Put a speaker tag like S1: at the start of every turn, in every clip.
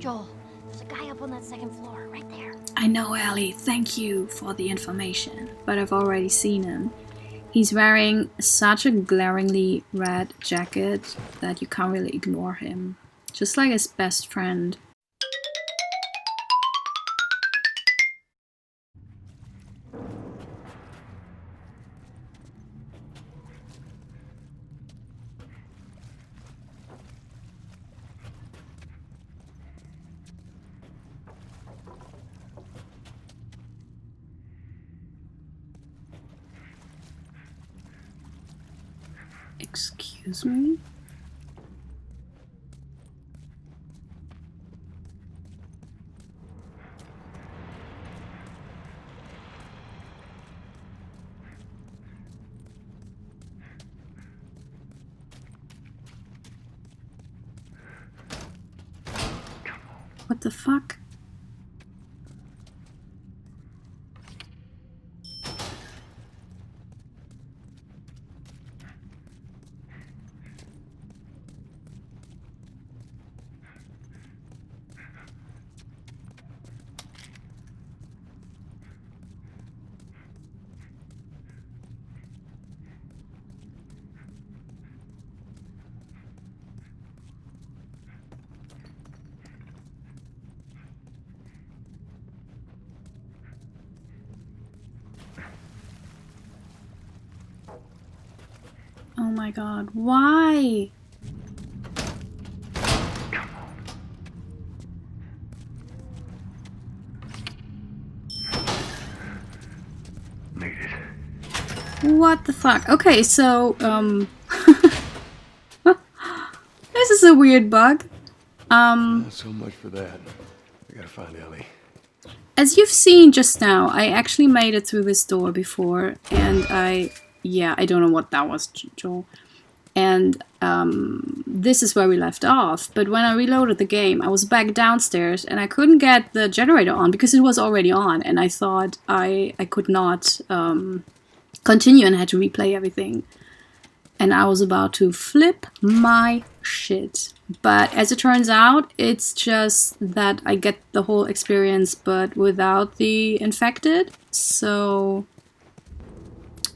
S1: Joel, there's a guy up on that second floor, right there.
S2: I know, Ellie. Thank you for the information, but I've already seen him. He's wearing such a glaringly red jacket that you can't really ignore him. Just like his best friend. Excuse me? What the fuck? Oh my god, why?
S3: Made it.
S2: What the fuck? Okay, so, this is a weird bug.
S3: Not so much for that. I gotta find Ellie.
S2: As you've seen just now, I actually made it through this door before, and yeah, I don't know what that was, Joel. And this is where we left off. But when I reloaded the game, I was back downstairs and I couldn't get the generator on because it was already on. And I thought I could not continue and had to replay everything. And I was about to flip my shit. But as it turns out, it's just that I get the whole experience but without the infected. So...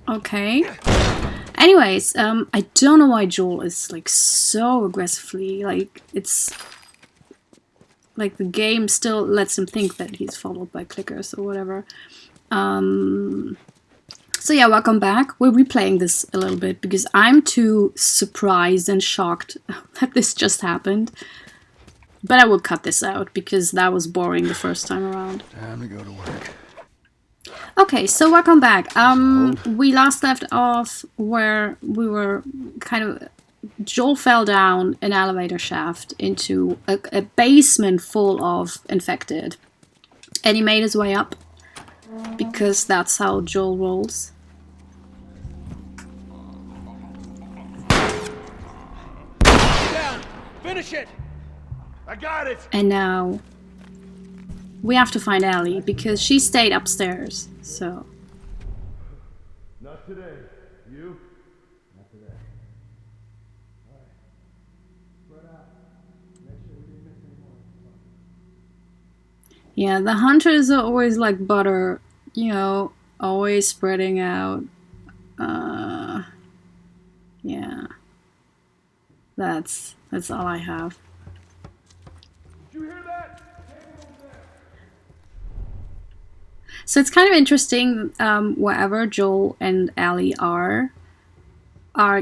S2: okay. Anyways, I don't know why Joel is like so aggressively, like it's like the game still lets him think that he's followed by clickers or whatever. So yeah, welcome back. We're replaying this a little bit because I'm too surprised and shocked that this just happened. But I will cut this out because that was boring the first time around.
S3: Time to go to work.
S2: Okay, so welcome back. We last left off where we were kind of... Joel fell down an elevator shaft into a basement full of infected. And he made his way up, because that's how Joel rolls.
S3: Down! Finish it! I got it!
S2: And now... we have to find Ellie, because she stayed upstairs, so...
S3: Not today. You? Not today. Alright. Spread out. Make sure we didn't miss any more.
S2: Yeah, the hunters are always like butter, you know, always spreading out. Yeah. That's all I have.
S3: Did you hear that?
S2: So it's kind of interesting, wherever Joel and Ellie are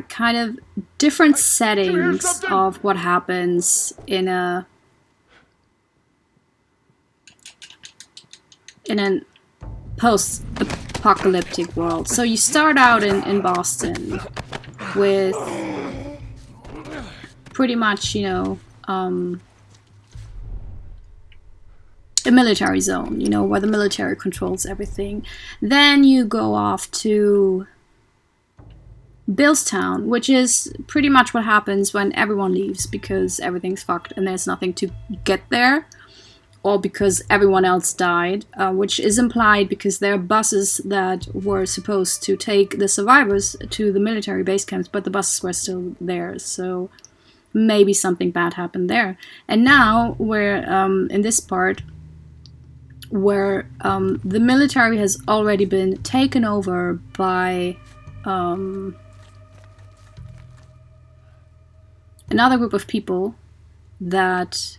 S2: kind of different settings of what happens in a post-apocalyptic world. So you start out in Boston with pretty much, you know, a military zone, you know, where the military controls everything. Then you go off to Billstown, which is pretty much what happens when everyone leaves because everything's fucked and there's nothing to get there, or because everyone else died, which is implied because there are buses that were supposed to take the survivors to the military base camps, but the buses were still there, so maybe something bad happened there. And now we're in this part where the military has already been taken over by another group of people that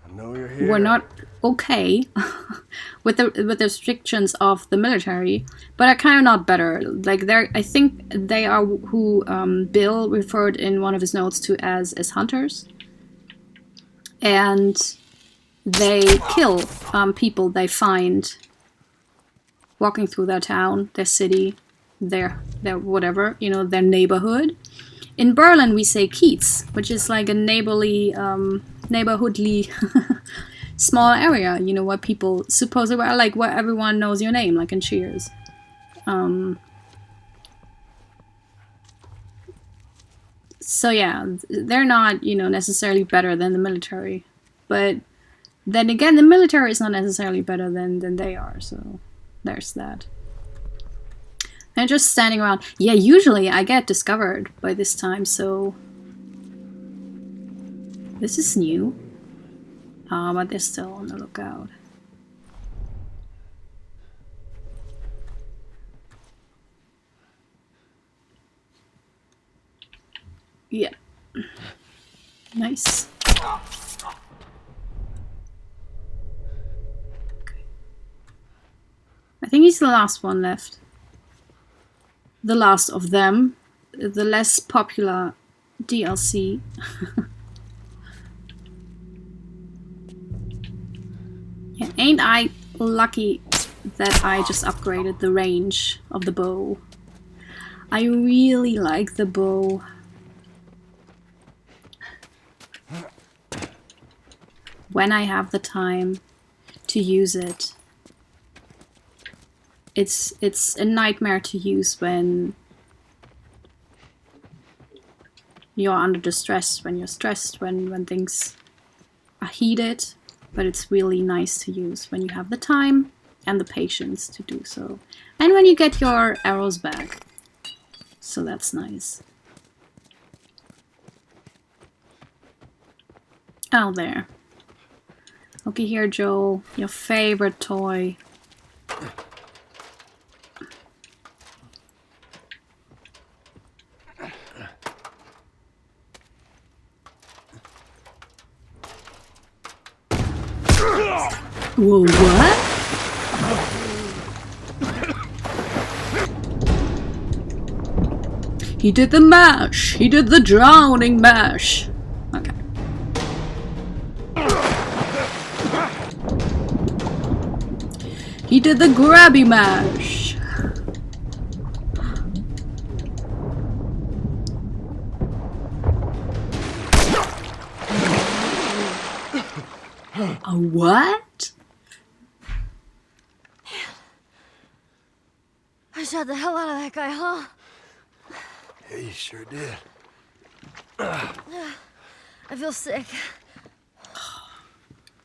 S3: I know you're here.
S2: were not okay with the restrictions of the military, but are kind of not better. Like I think they are who Bill referred in one of his notes to as hunters, and they kill people they find walking through their town, their city, their whatever, you know, their neighborhood. In Berlin, we say Kiez, which is like a neighborhoodly small area, you know, where people supposedly are, like where everyone knows your name, like in Cheers. So yeah, they're not, you know, necessarily better than the military, but then again, the military is not necessarily better than they are. So there's that. And just standing around. Yeah, usually I get discovered by this time, so this is new. But they're still on the lookout. Yeah. Nice. I think he's the last one left. The last of them. The less popular DLC. Yeah, ain't I lucky that I just upgraded the range of the bow. I really like the bow. When I have the time to use it. It's a nightmare to use when you're under distress, when you're stressed, when things are heated. But it's really nice to use when you have the time and the patience to do so. And when you get your arrows back. So that's nice. Oh, there. Okay, here, Joel. Your favorite toy. Whoa, what? He did the mash! He did the drowning mash! Okay. He did the grabby mash! A what?
S1: I shot the hell out of that guy, huh?
S3: Yeah, you sure did.
S1: I feel sick.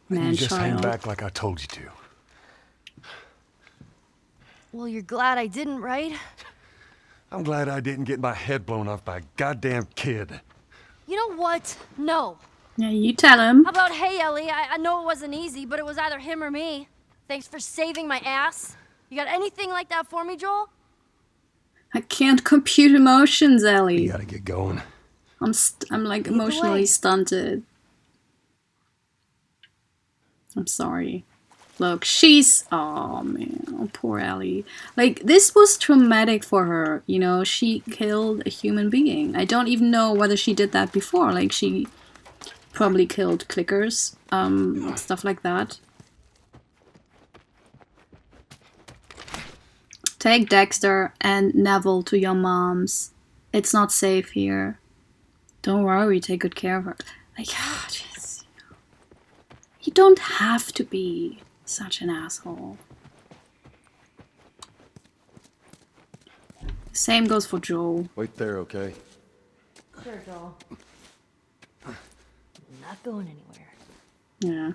S2: Man,
S3: You just hang
S2: child.
S3: back like I told you to.
S1: Well, you're glad I didn't, right?
S3: I'm glad I didn't get my head blown off by a goddamn kid.
S1: You know what? No.
S2: Yeah, you tell him.
S1: How about, hey, Ellie, I know it wasn't easy, but it was either him or me. Thanks for saving my ass. You got anything like that for me, Joel?
S2: I can't compute emotions, Ellie.
S3: You gotta get going.
S2: I'm like
S1: Lead the
S2: emotionally
S1: way.
S2: stunted. I'm sorry. Look, she's... Oh, man. Oh, poor Ellie. Like, this was traumatic for her, you know? She killed a human being. I don't even know whether she did that before. Like, she probably killed clickers. Stuff like that. Take Dexter and Neville to your mom's. It's not safe here. Don't worry, take good care of her. Like, ah, jeez. You don't have to be such an asshole. Same goes for Joel.
S3: Wait there, okay?
S1: Sure, Joel. I'm not going anywhere.
S2: Yeah.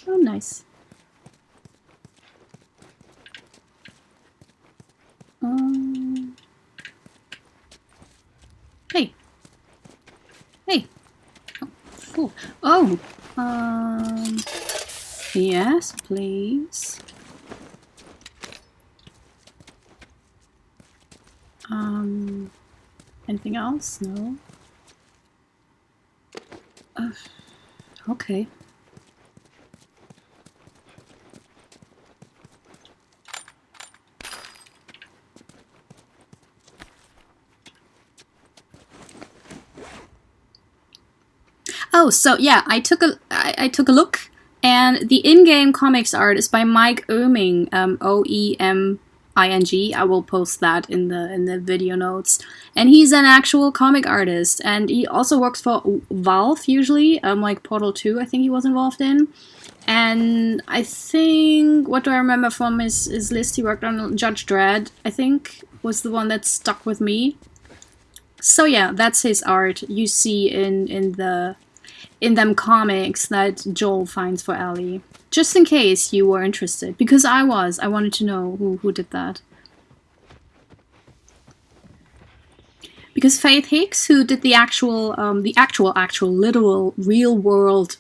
S2: Oh, nice. cool. Oh, yes, please. Anything else? No. Okay. Oh, so yeah, I took a look, and the in-game comics art is by Mike Oeming, Oeming. I will post that in the video notes. And he's an actual comic artist, and he also works for Valve usually, like Portal 2, I think he was involved in. And I think, what do I remember from his list? He worked on Judge Dredd, I think, was the one that stuck with me. So yeah, that's his art you see in them comics that Joel finds for Ellie. Just in case you were interested, because I wanted to know who did that. Because Faith Hicks, who did the actual literal real world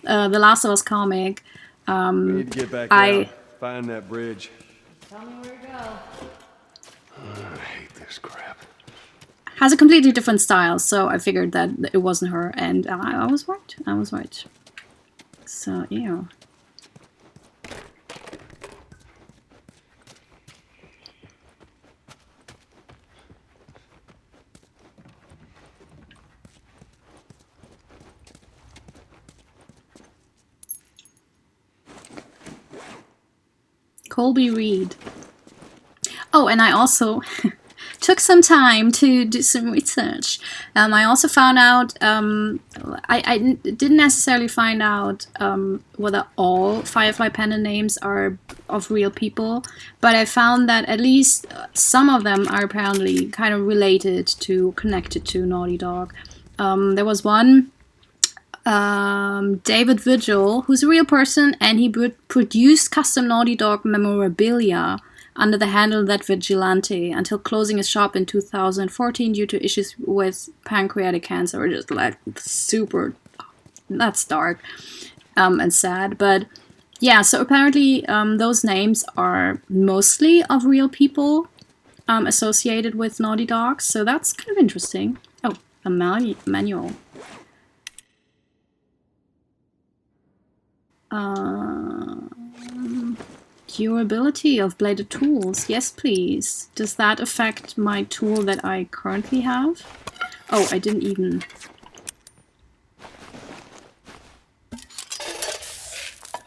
S2: The Last of Us comic,
S3: We need to get back out. Find that bridge.
S1: Tell me where to go.
S3: I hate this crap.
S2: has a completely different style, so I figured that it wasn't her, and I was right. I was right. So, yeah. Colby Reed. Oh, and I also took some time to do some research. I also found out, I didn't necessarily find out whether all Firefly Panda names are of real people, but I found that at least some of them are apparently kind of connected to Naughty Dog. There was one, David Vigil, who's a real person, and he produced custom Naughty Dog memorabilia under the handle That Vigilante until closing his shop in 2014 due to issues with pancreatic cancer, which is like super, that's dark and sad. But yeah, so apparently those names are mostly of real people associated with Naughty Dog, so that's kind of interesting. Oh, a manual. Durability of bladed tools. Yes, please. Does that affect my tool that I currently have? Oh, I didn't even...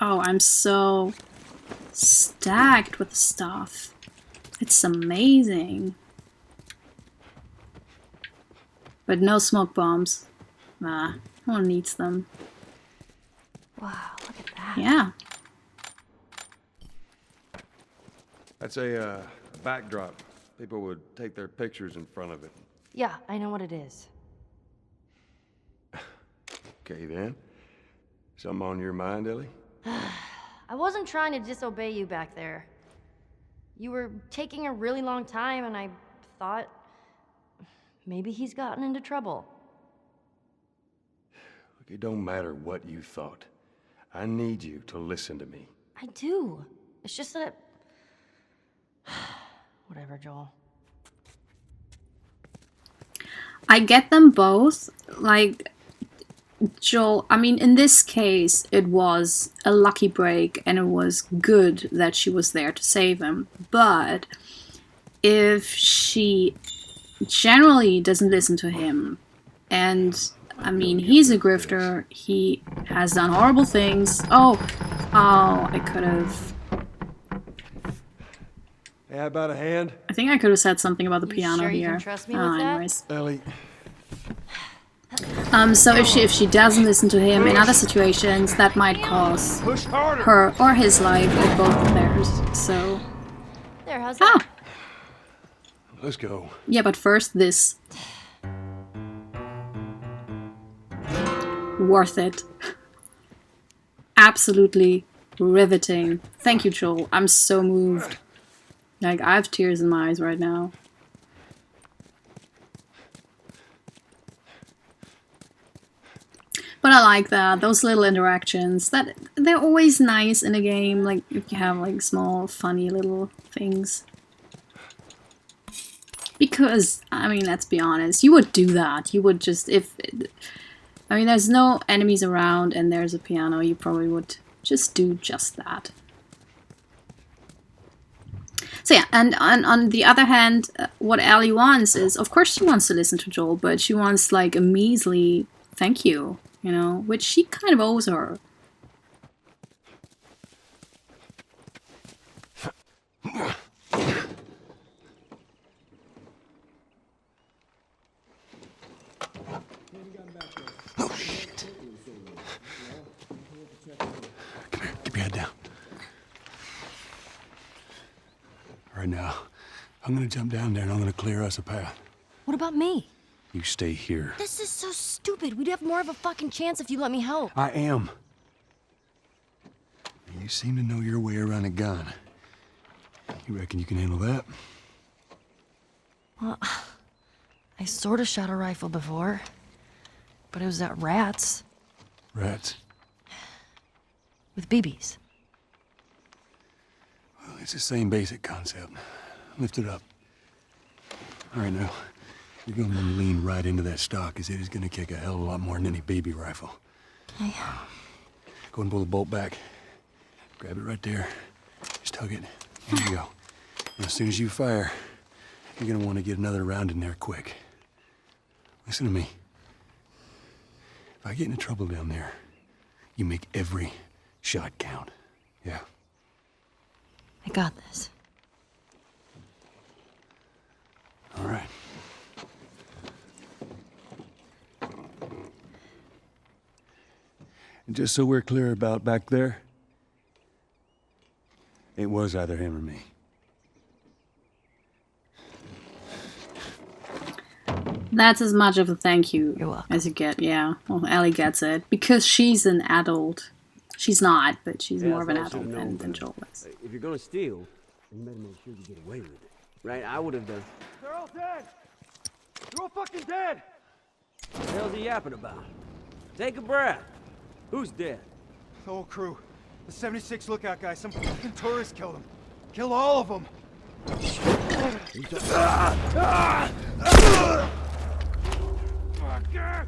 S2: Oh, I'm so stacked with stuff. It's amazing. But no smoke bombs. Nah, no one needs them.
S1: Wow, look at that.
S2: Yeah.
S3: That's a backdrop. People would take their pictures in front of it.
S1: Yeah, I know what it is.
S3: Okay, then. Something on your mind, Ellie?
S1: I wasn't trying to disobey you back there. You were taking a really long time, and I thought maybe he's gotten into trouble.
S3: Look, it don't matter what you thought. I need you to listen to me.
S1: I do. It's just that... Whatever, Joel.
S2: I get them both. Like, Joel, I mean, in this case, it was a lucky break, and it was good that she was there to save him. But if she generally doesn't listen to him, and I mean, he's a grifter, he has done horrible things. Oh, I could have...
S3: Hey, how about a hand?
S2: I think I could have said something about the piano
S1: sure you
S2: here.
S1: can trust me with that?
S2: Anyways.
S3: Ellie.
S2: So if she doesn't listen to him in other situations, that might cause
S3: Push harder.
S2: her or his life, or both of theirs. So
S1: There, how's that?
S3: Let's go.
S2: yeah, but first this. Worth it. Absolutely riveting. Thank you, Joel. I'm so moved. Like, I have tears in my eyes right now. But I like that, those little interactions. That they're always nice in a game. Like if you have like small, funny little things. Because I mean, let's be honest, you would do that. You would just I mean, there's no enemies around and there's a piano. You probably would just do just that. So yeah, and on the other hand, what Ellie wants is, of course she wants to listen to Joel, but she wants like a measly thank you, you know, which she kind of owes her.
S3: Oh, shit. Come here, keep your head down. All right, now, I'm gonna jump down there and I'm gonna clear us a path.
S1: What about me?
S3: You stay here.
S1: This is so stupid. We'd have more of a fucking chance if you let me help.
S3: I am. You seem to know your way around a gun. You reckon you can handle that?
S1: Well, I sort of shot a rifle before, but it was at rats
S3: Rats.
S1: with BBs.
S3: Well, it's the same basic concept. Lift it up. All right, now. You're gonna want to lean right into that stock, because it is gonna kick a hell of a lot more than any baby rifle.
S1: Okay.
S3: Go and pull the bolt back. Grab it right there. Just tug it. There you go. And as soon as you fire, you're gonna want to get another round in there quick. Listen to me. If I get into trouble down there, you make every shot count. Yeah?
S1: I got this.
S3: All right. And just so we're clear about back there, it was either him or me.
S2: That's as much of a thank you
S1: You're welcome.
S2: as you get, yeah. Well, Ellie gets it. Because she's an adult. She's not, but she's more of an adult than Joel is.
S4: If you're gonna steal, you better make sure you get away with it. Right? I would have done.
S3: They're all dead! They're all fucking dead!
S4: What the hell's he yapping about? Take a breath. Who's dead?
S5: The whole crew. The 76 lookout guy. Some fucking tourist killed him. Kill all of them. Fucker!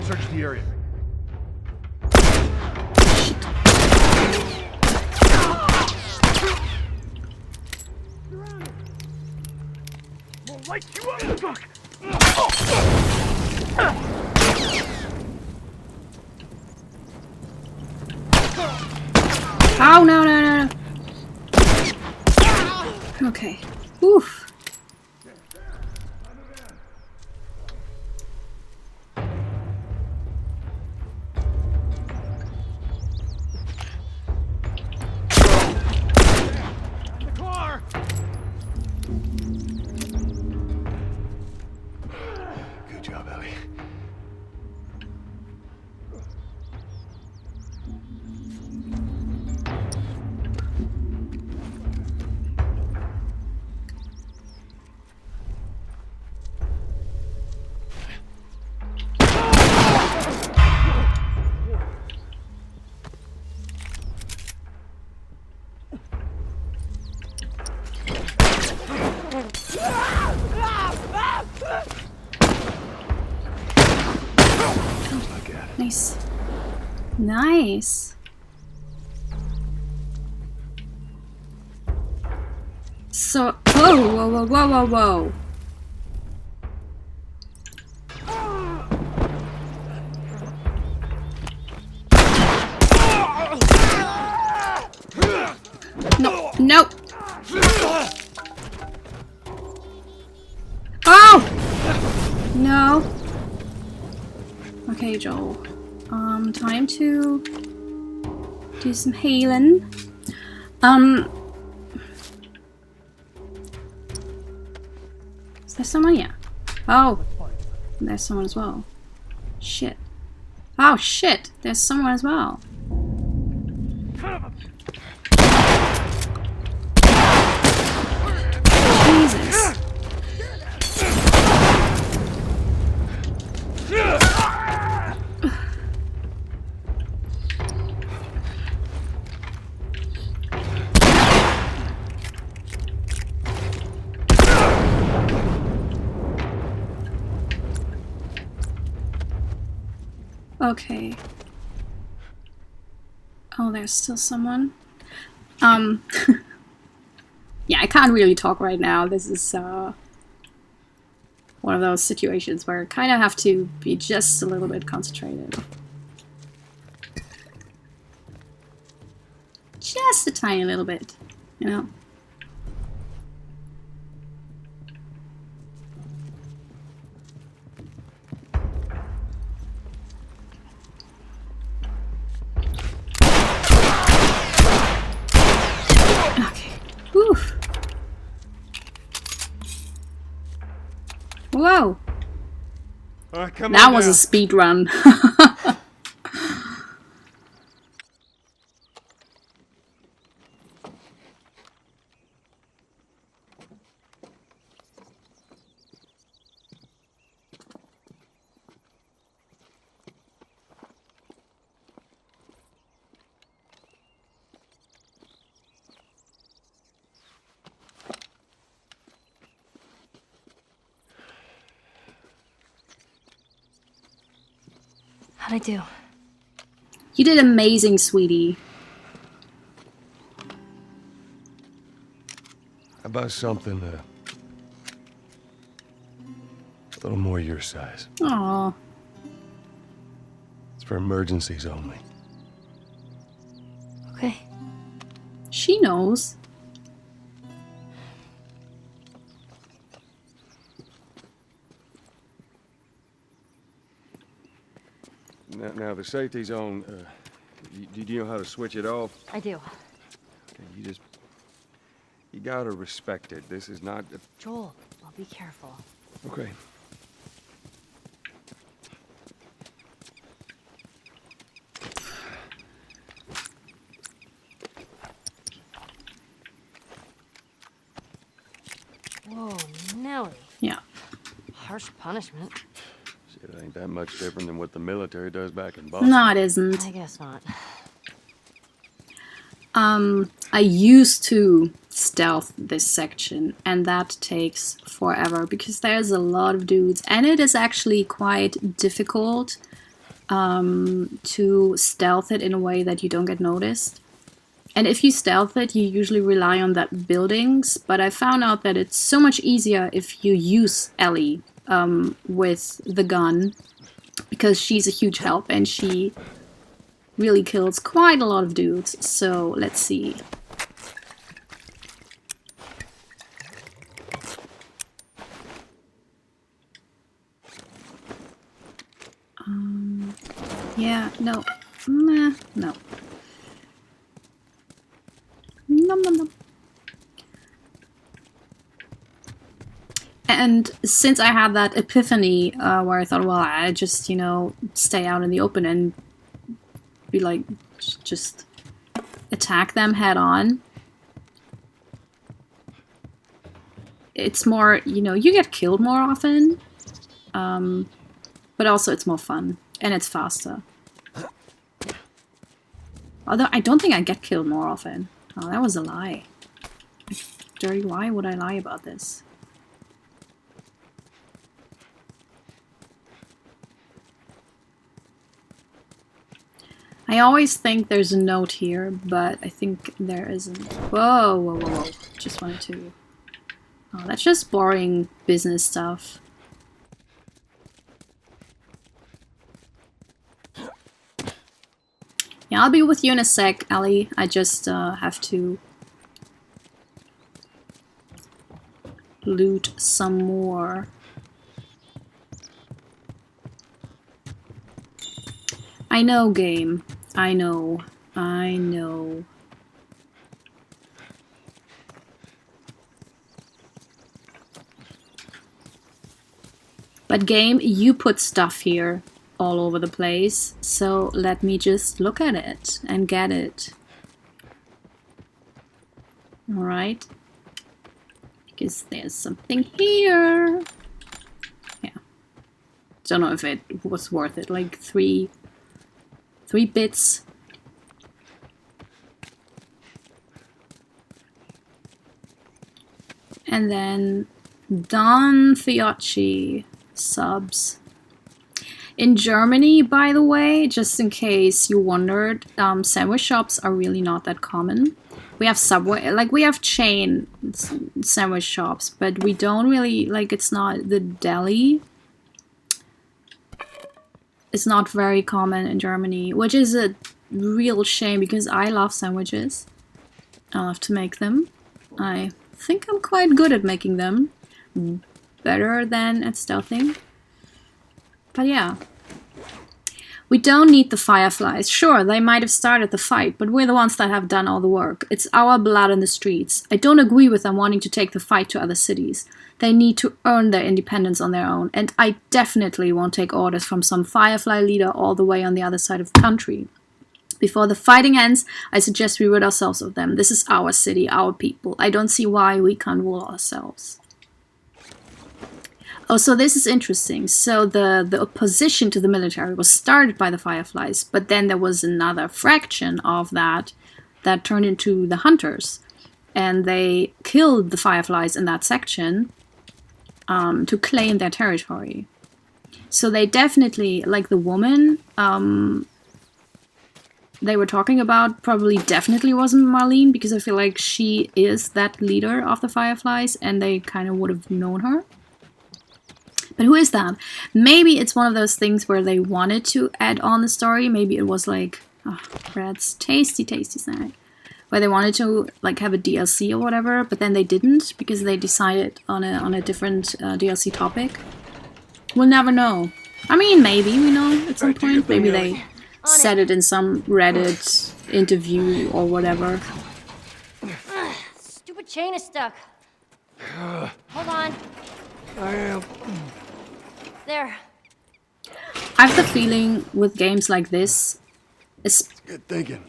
S3: Search the area. We'll light you up, fuck!
S2: Oh, no, no, no, no. Okay. Oof.
S5: The car!
S3: Good job, Ellie.
S2: Nice. Nice. So, whoa, whoa, whoa, whoa, whoa, whoa. No, no. Oh! No. Okay, Joel. Time to do some healing. Is there someone? Yeah. Oh, there's someone as well. Shit. Oh shit, there's someone as well. Jesus. Okay. Oh, there's still someone. Yeah, I can't really talk right now. This is one of those situations where I kind of have to be just a little bit concentrated. Just a tiny little bit, you know? Okay. Whew. Whoa!
S5: All right, come
S2: That
S5: on
S2: was
S5: down.
S2: a speed run.
S1: How'd I do?
S2: You did amazing, sweetie.
S3: How about something a little more your size?
S2: Aw.
S3: It's for emergencies only.
S1: Okay.
S2: She knows.
S3: Now the safety's on. Do you know how to switch it off?
S1: I do.
S3: Okay, you gotta respect it. This is not.
S1: Joel, I'll be careful.
S3: Okay.
S1: Whoa, Nelly.
S2: Yeah.
S1: Harsh punishment.
S3: Shit, it ain't that much different than what the military does back in Boston.
S2: No, it isn't.
S1: I guess not.
S2: I used to stealth this section, and that takes forever because there's a lot of dudes, and it is actually quite difficult to stealth it in a way that you don't get noticed. And if you stealth it, you usually rely on that buildings, but I found out that it's so much easier if you use Ellie with the gun, because she's a huge help and she really kills quite a lot of dudes. So let's see. Yeah, no. Nah, no. Nom nom nom. And since I had that epiphany where I thought, well, I just, you know, stay out in the open and be like, just attack them head on. It's more, you know, you get killed more often, but also it's more fun and it's faster. Although I don't think I get killed more often. Oh, that was a lie. Dirty, why would I lie about this? I always think there's a note here, but I think there isn't. Whoa, whoa, whoa, whoa. Just wanted to... Oh, that's just boring business stuff. Yeah, I'll be with you in a sec, Ellie. I just have to loot some more. I know, game. I know. I know. But game, you put stuff here all over the place, so let me just look at it and get it. Alright. Because there's something here. Yeah. Don't know if it was worth it. Like three bits. And then Don Fiocchi subs. In Germany, by the way, just in case you wondered, sandwich shops are really not that common. We have Subway, like we have chain sandwich shops, but we don't really, like it's not the deli. It's not very common in Germany, which is a real shame because I love sandwiches. I love to make them. I think I'm quite good at making them. Better than at stealthing. But yeah. We don't need the fireflies. Sure, they might have started the fight, but we're the ones that have done all the work. It's our blood in the streets. I don't agree with them wanting to take the fight to other cities. They need to earn their independence on their own, and I definitely won't take orders from some firefly leader all the way on the other side of the country. Before the fighting ends, I suggest we rid ourselves of them. This is our city, our people. I don't see why we can't rule ourselves. Oh, so this is interesting. So the opposition to the military was started by the Fireflies, but then there was another fraction of that turned into the Hunters. And they killed the Fireflies in that section to claim their territory. So they definitely, like the woman they were talking about probably definitely wasn't Marlene, because I feel like she is that leader of the Fireflies and they kind of would have known her. But who is that? Maybe it's one of those things where they wanted to add on the story. Maybe it was like, oh, Brad's tasty snack. Where they wanted to like have a DLC or whatever, but then they didn't because they decided on a different DLC topic. We'll never know. I mean, maybe we know at some point. Maybe they said it in some Reddit interview or whatever.
S1: Stupid chain is stuck. Hold on.
S3: I am.
S1: There.
S2: I have the feeling with games like this,
S3: Good thinking.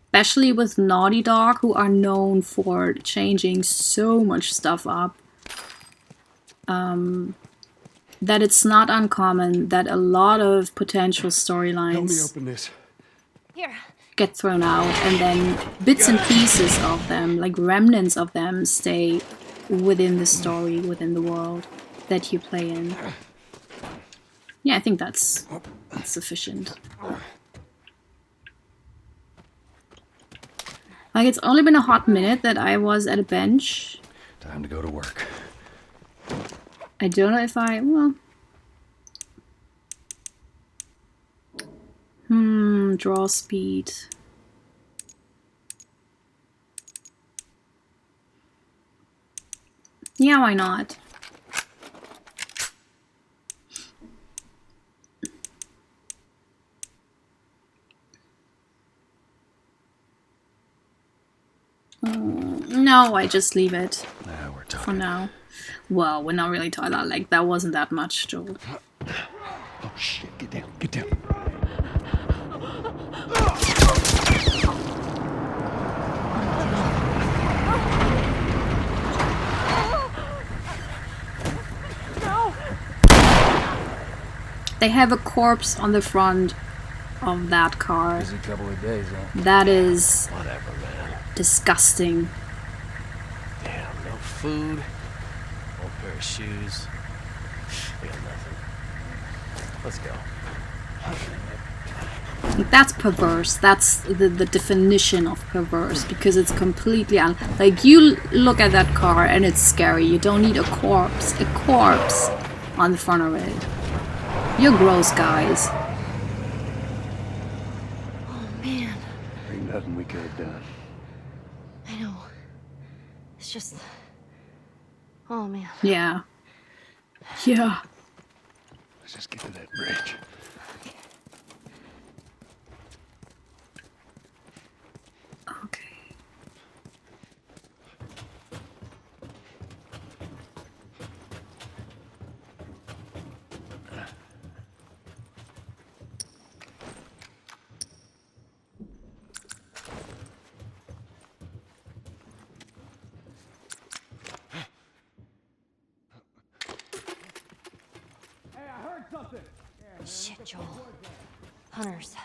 S2: especially with Naughty Dog, who are known for changing so much stuff up, that it's not uncommon that a lot of potential
S3: Help me
S2: storylines
S3: open this.
S1: Here.
S2: get thrown out, and then bits and pieces of them, like remnants of them, stay within the story, within the world that you play in. Yeah, I think that's sufficient. Like, it's only been a hot minute that I was at a bench.
S3: Time to go to work.
S2: I don't know if I... well... draw speed. Yeah, why not? No, I just leave it
S3: Now we're talking.
S2: for now. Well, we're not really talking about, like, that wasn't that much, Joel.
S3: Oh shit, get down, get down.
S2: They have a corpse on the front of that car.
S3: Busy couple of days, huh?
S2: That is
S4: Whatever, man.
S2: disgusting.
S4: Damn, no food, no pair of shoes. We got nothing. Let's go.
S2: That's perverse. That's the definition of perverse, because it's completely like, you look at that car and it's scary. You don't need a corpse on the front of it. You're gross, guys.
S1: Oh, man.
S3: Ain't nothing we could have done.
S1: I know. It's just... oh, man.
S2: Yeah. Yeah.
S3: Let's just get to that bridge.
S2: Okay.
S1: Shit, Joel. Hunters.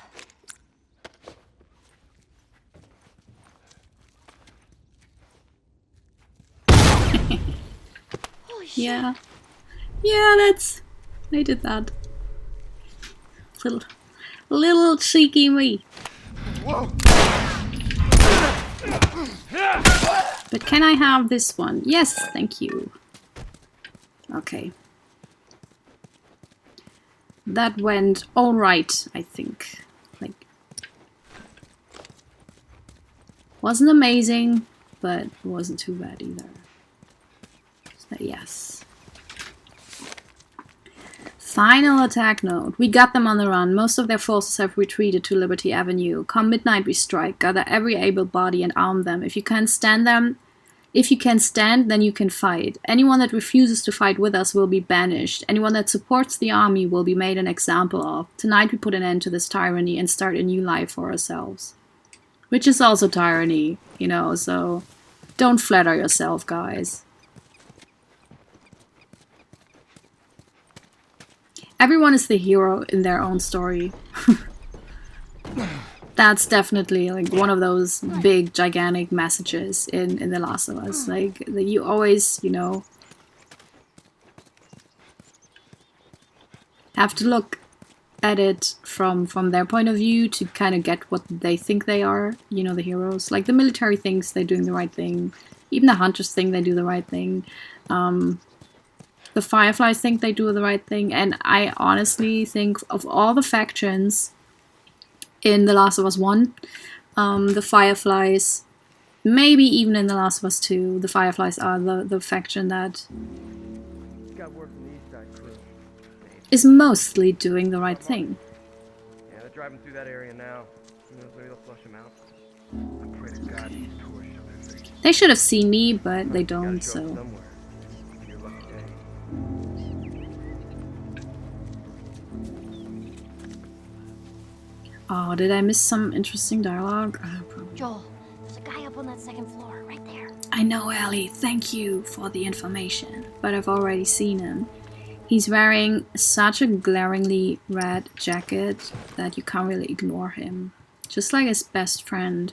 S1: Holy shit.
S2: Yeah. Yeah, that's... I did that. Little cheeky me.
S5: Whoa!
S2: But can I have this one? Yes, thank you. Okay. That went all right, I think. Like, wasn't amazing, but wasn't too bad either. So yes. Final attack note. We got them on the run. Most of their forces have retreated to Liberty Avenue. Come midnight we strike. Gather every able body and arm them. If you can stand, then you can fight. Anyone that refuses to fight with us will be banished. Anyone that supports the army will be made an example of. Tonight we put an end to this tyranny and start a new life for ourselves. Which is also tyranny, you know, so don't flatter yourself, guys. Everyone is the hero in their own story. That's definitely like one of those big, gigantic messages in The Last of Us. Like, you always, you know, have to look at it from their point of view to kind of get what they think they are, you know, the heroes. Like, the military thinks they're doing the right thing. Even the hunters think they do the right thing. The Fireflies think they do the right thing. And I honestly think of all the factions in The Last of Us 1, the Fireflies, maybe even in The Last of Us 2, the Fireflies are the faction that
S5: Got word from the East Side crew.
S2: is mostly doing the right thing.
S5: Yeah, they're driving through that area now. Who knows, maybe they'll flush them out. I pray to God these tourists show their faces.
S2: They should have seen me, but they
S5: Gotta
S2: don't,
S5: show up
S2: so...
S5: somewhere. Your lucky day.
S2: Oh, did I miss some interesting dialogue? Probably.
S1: Joel, there's a guy up on that second floor, right there.
S2: I know, Ellie. Thank you for the information, but I've already seen him. He's wearing such a glaringly red jacket that you can't really ignore him. Just like his best friend.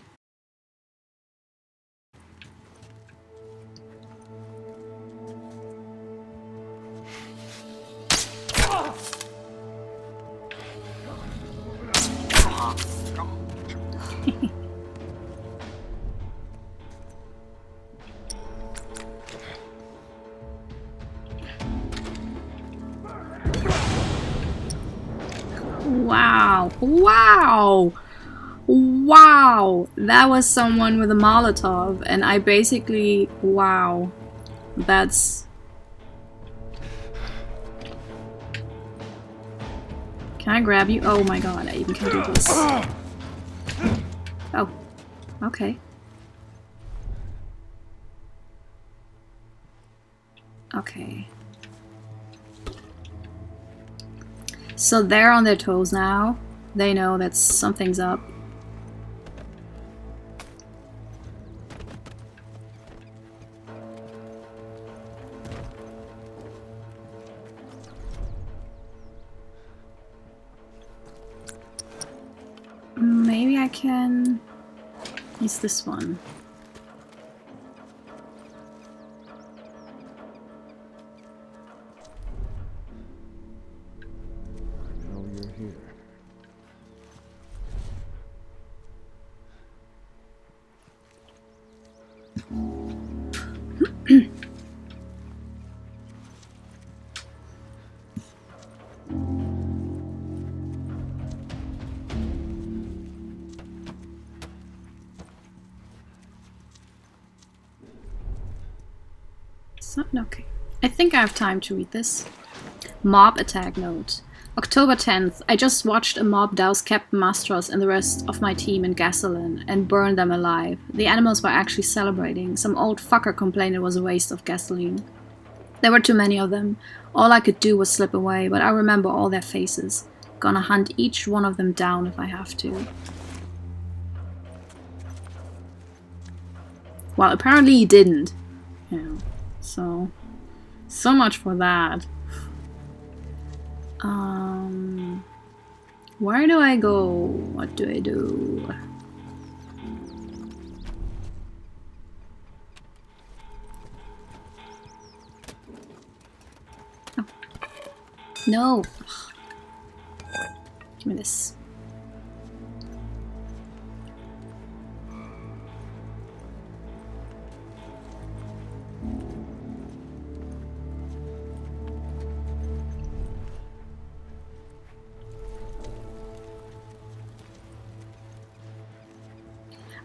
S2: Wow. Wow. Wow. That was someone with a Molotov. And I basically... Wow. That's... Can I grab you? Oh my god, I even can do this. Oh. Okay. Okay. So they're on their toes now. They know that something's up. Maybe I can use this one.
S5: You're here.
S2: Okay. I think I have time to read this. Mob attack note. October 10th. I just watched a mob douse Captain Mastros and the rest of my team in gasoline and burn them alive. The animals were actually celebrating. Some old fucker complained it was a waste of gasoline. There were too many of them. All I could do was slip away, but I remember all their faces. Gonna hunt each one of them down if I have to. Well, apparently he didn't. Yeah. So much for that. Where do I go? What do I do? Oh. No. Give me this.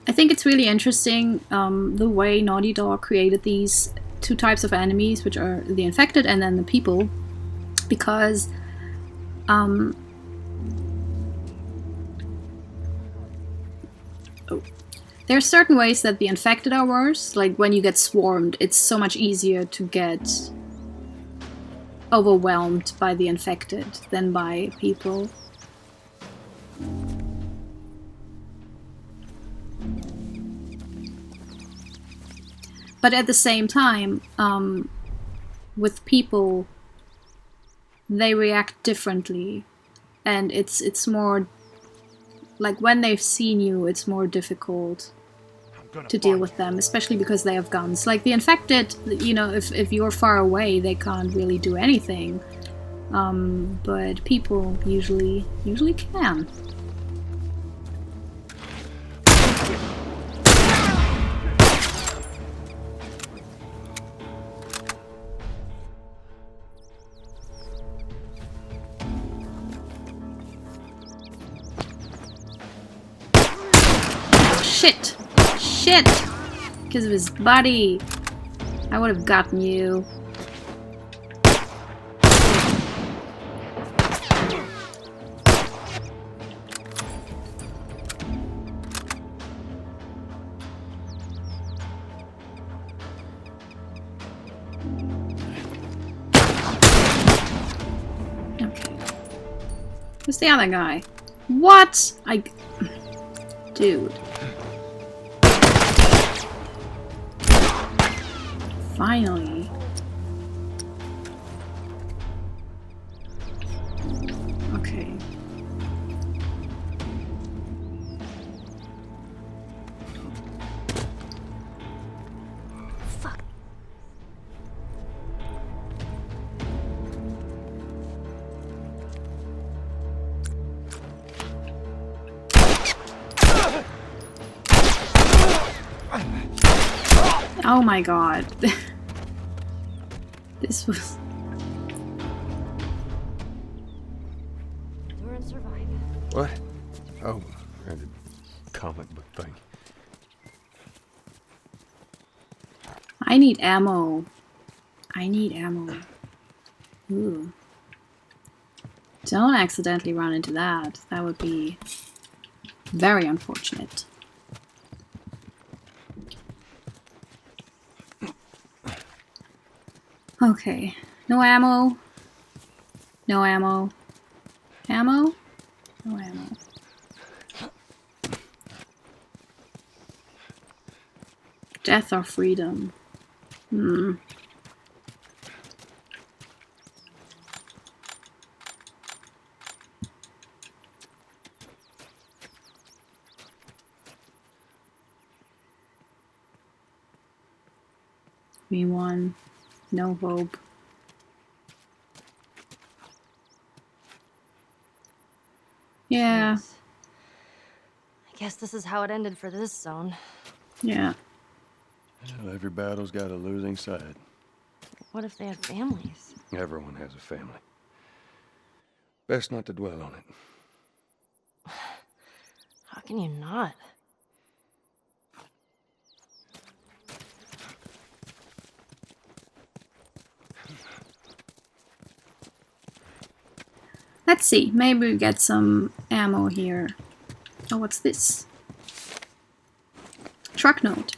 S2: I think it's really interesting the way Naughty Dog created these two types of enemies, which are the infected and then the people, because there are certain ways that the infected are worse. Like when you get swarmed, it's so much easier to get overwhelmed by the infected than by people. But at the same time, with people, they react differently, and it's more like when they've seen you, it's more difficult to deal with them, especially because they have guns. Like the infected, you know, if you're far away, they can't really do anything, but people usually can. Shit! Shit! Because of his body. I would have gotten you. Okay. Who's the other guy? What? Dude. Finally. Okay.
S1: Fuck.
S2: Oh my god. This was...
S1: Endure and survive.
S3: What? Oh, the comic book thing.
S2: I need ammo. I need ammo. Ooh. Don't accidentally run into that. That would be very unfortunate. Okay. No ammo. No ammo. Ammo? No ammo. Death or freedom? Hmm. Me one. No hope. Yeah.
S1: Yes. I guess this is how it ended for this zone.
S2: Yeah.
S3: Well, every battle's got a losing side.
S1: What if they had families?
S3: Everyone has a family. Best not to dwell on it.
S1: How can you not?
S2: Let's see. Maybe we get some ammo here. Oh, what's this? Truck note.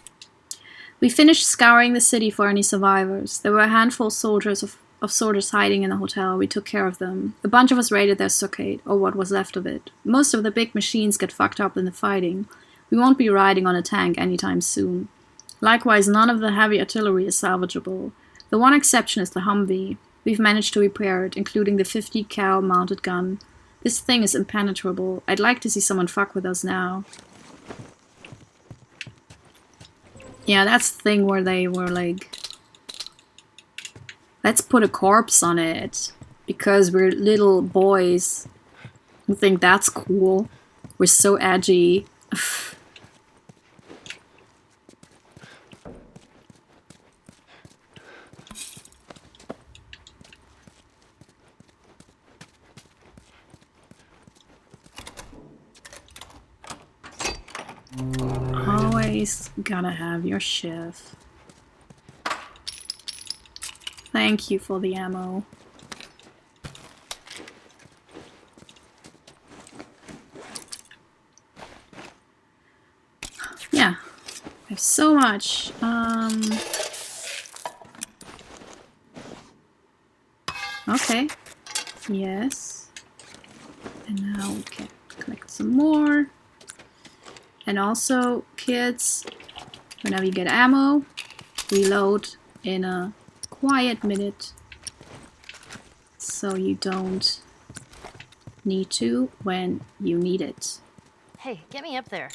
S2: We finished scouring the city for any survivors. There were a handful of soldiers hiding in the hotel. We took care of them. A bunch of us raided their stockade, or what was left of it. Most of the big machines get fucked up in the fighting. We won't be riding on a tank anytime soon. Likewise, none of the heavy artillery is salvageable. The one exception is the Humvee. We've managed to repair it, including the 50 cal mounted gun. This thing is impenetrable. I'd like to see someone fuck with us now. Yeah, that's the thing where they were like, let's put a corpse on it. Because we're little boys who think that's cool. We're so edgy. Always gotta have your shift. Thank you for the ammo. Yeah, I have so much. Okay. Yes. And now we can collect some more. And also, kids, whenever you get ammo, reload in a quiet minute. So you don't need to when you need it.
S1: Hey, get me up there.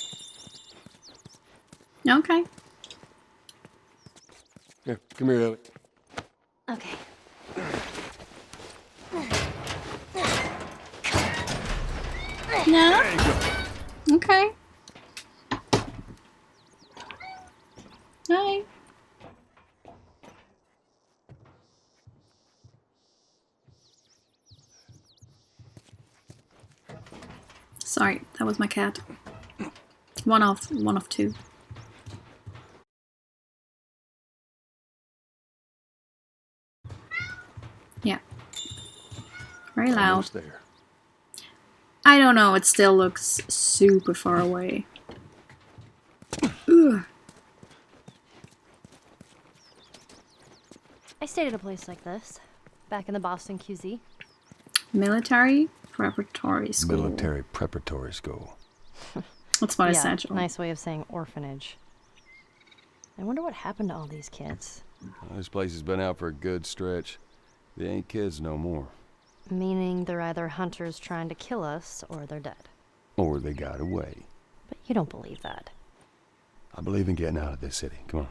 S2: Okay.
S3: Here, come here, Ellie.
S1: Okay.
S2: No? Okay. Hi. Sorry, that was my cat. One of two. Yeah. Very loud.
S3: Almost there.
S2: I don't know, it still looks super far away. Ugh.
S1: I stayed at a place like this, back in the Boston QZ.
S2: Military preparatory school.
S3: Military preparatory school.
S2: That's not essential.
S1: Nice way of saying orphanage. I wonder what happened to all these kids.
S3: Well, this place has been out for a good stretch. They ain't kids no more.
S1: Meaning they're either hunters trying to kill us, or they're dead.
S3: Or they got away.
S1: But you don't believe that.
S3: I believe in getting out of this city. Come on.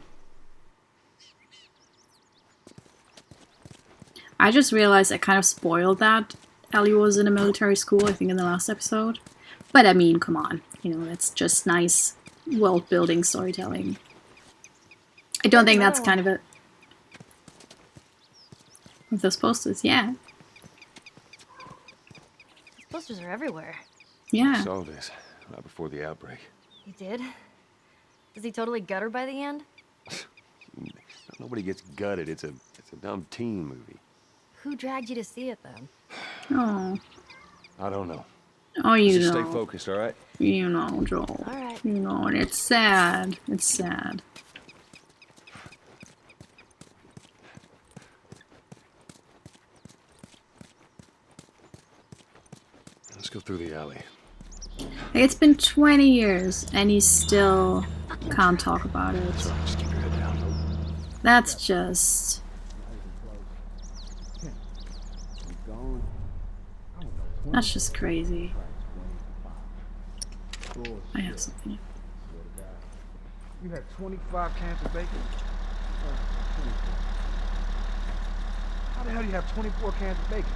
S2: I just realized I kind of spoiled that Ellie was in a military school, I think in the last episode. But I mean, come on. You know, that's just nice world-building storytelling. I don't think that's kind of it. With those posters, yeah.
S1: These posters are everywhere.
S2: Yeah.
S3: I saw this right before the outbreak.
S1: You did? Is he totally gut her by the end?
S3: Nobody gets gutted. It's a dumb teen movie.
S1: Who dragged you to see it then?
S2: Oh.
S3: I don't know.
S2: Oh, you
S3: Just
S2: know.
S3: stay focused, all right?
S2: You know, Joel.
S1: All right.
S2: You know, and it's sad. It's sad.
S3: Let's go through the alley.
S2: Like, it's been 20 years and he still can't talk about it.
S3: Sorry, just keep your head down.
S2: That's just... That's just crazy. I have something.
S5: You had 25 cans of bacon? How the hell do you have 24 cans of bacon?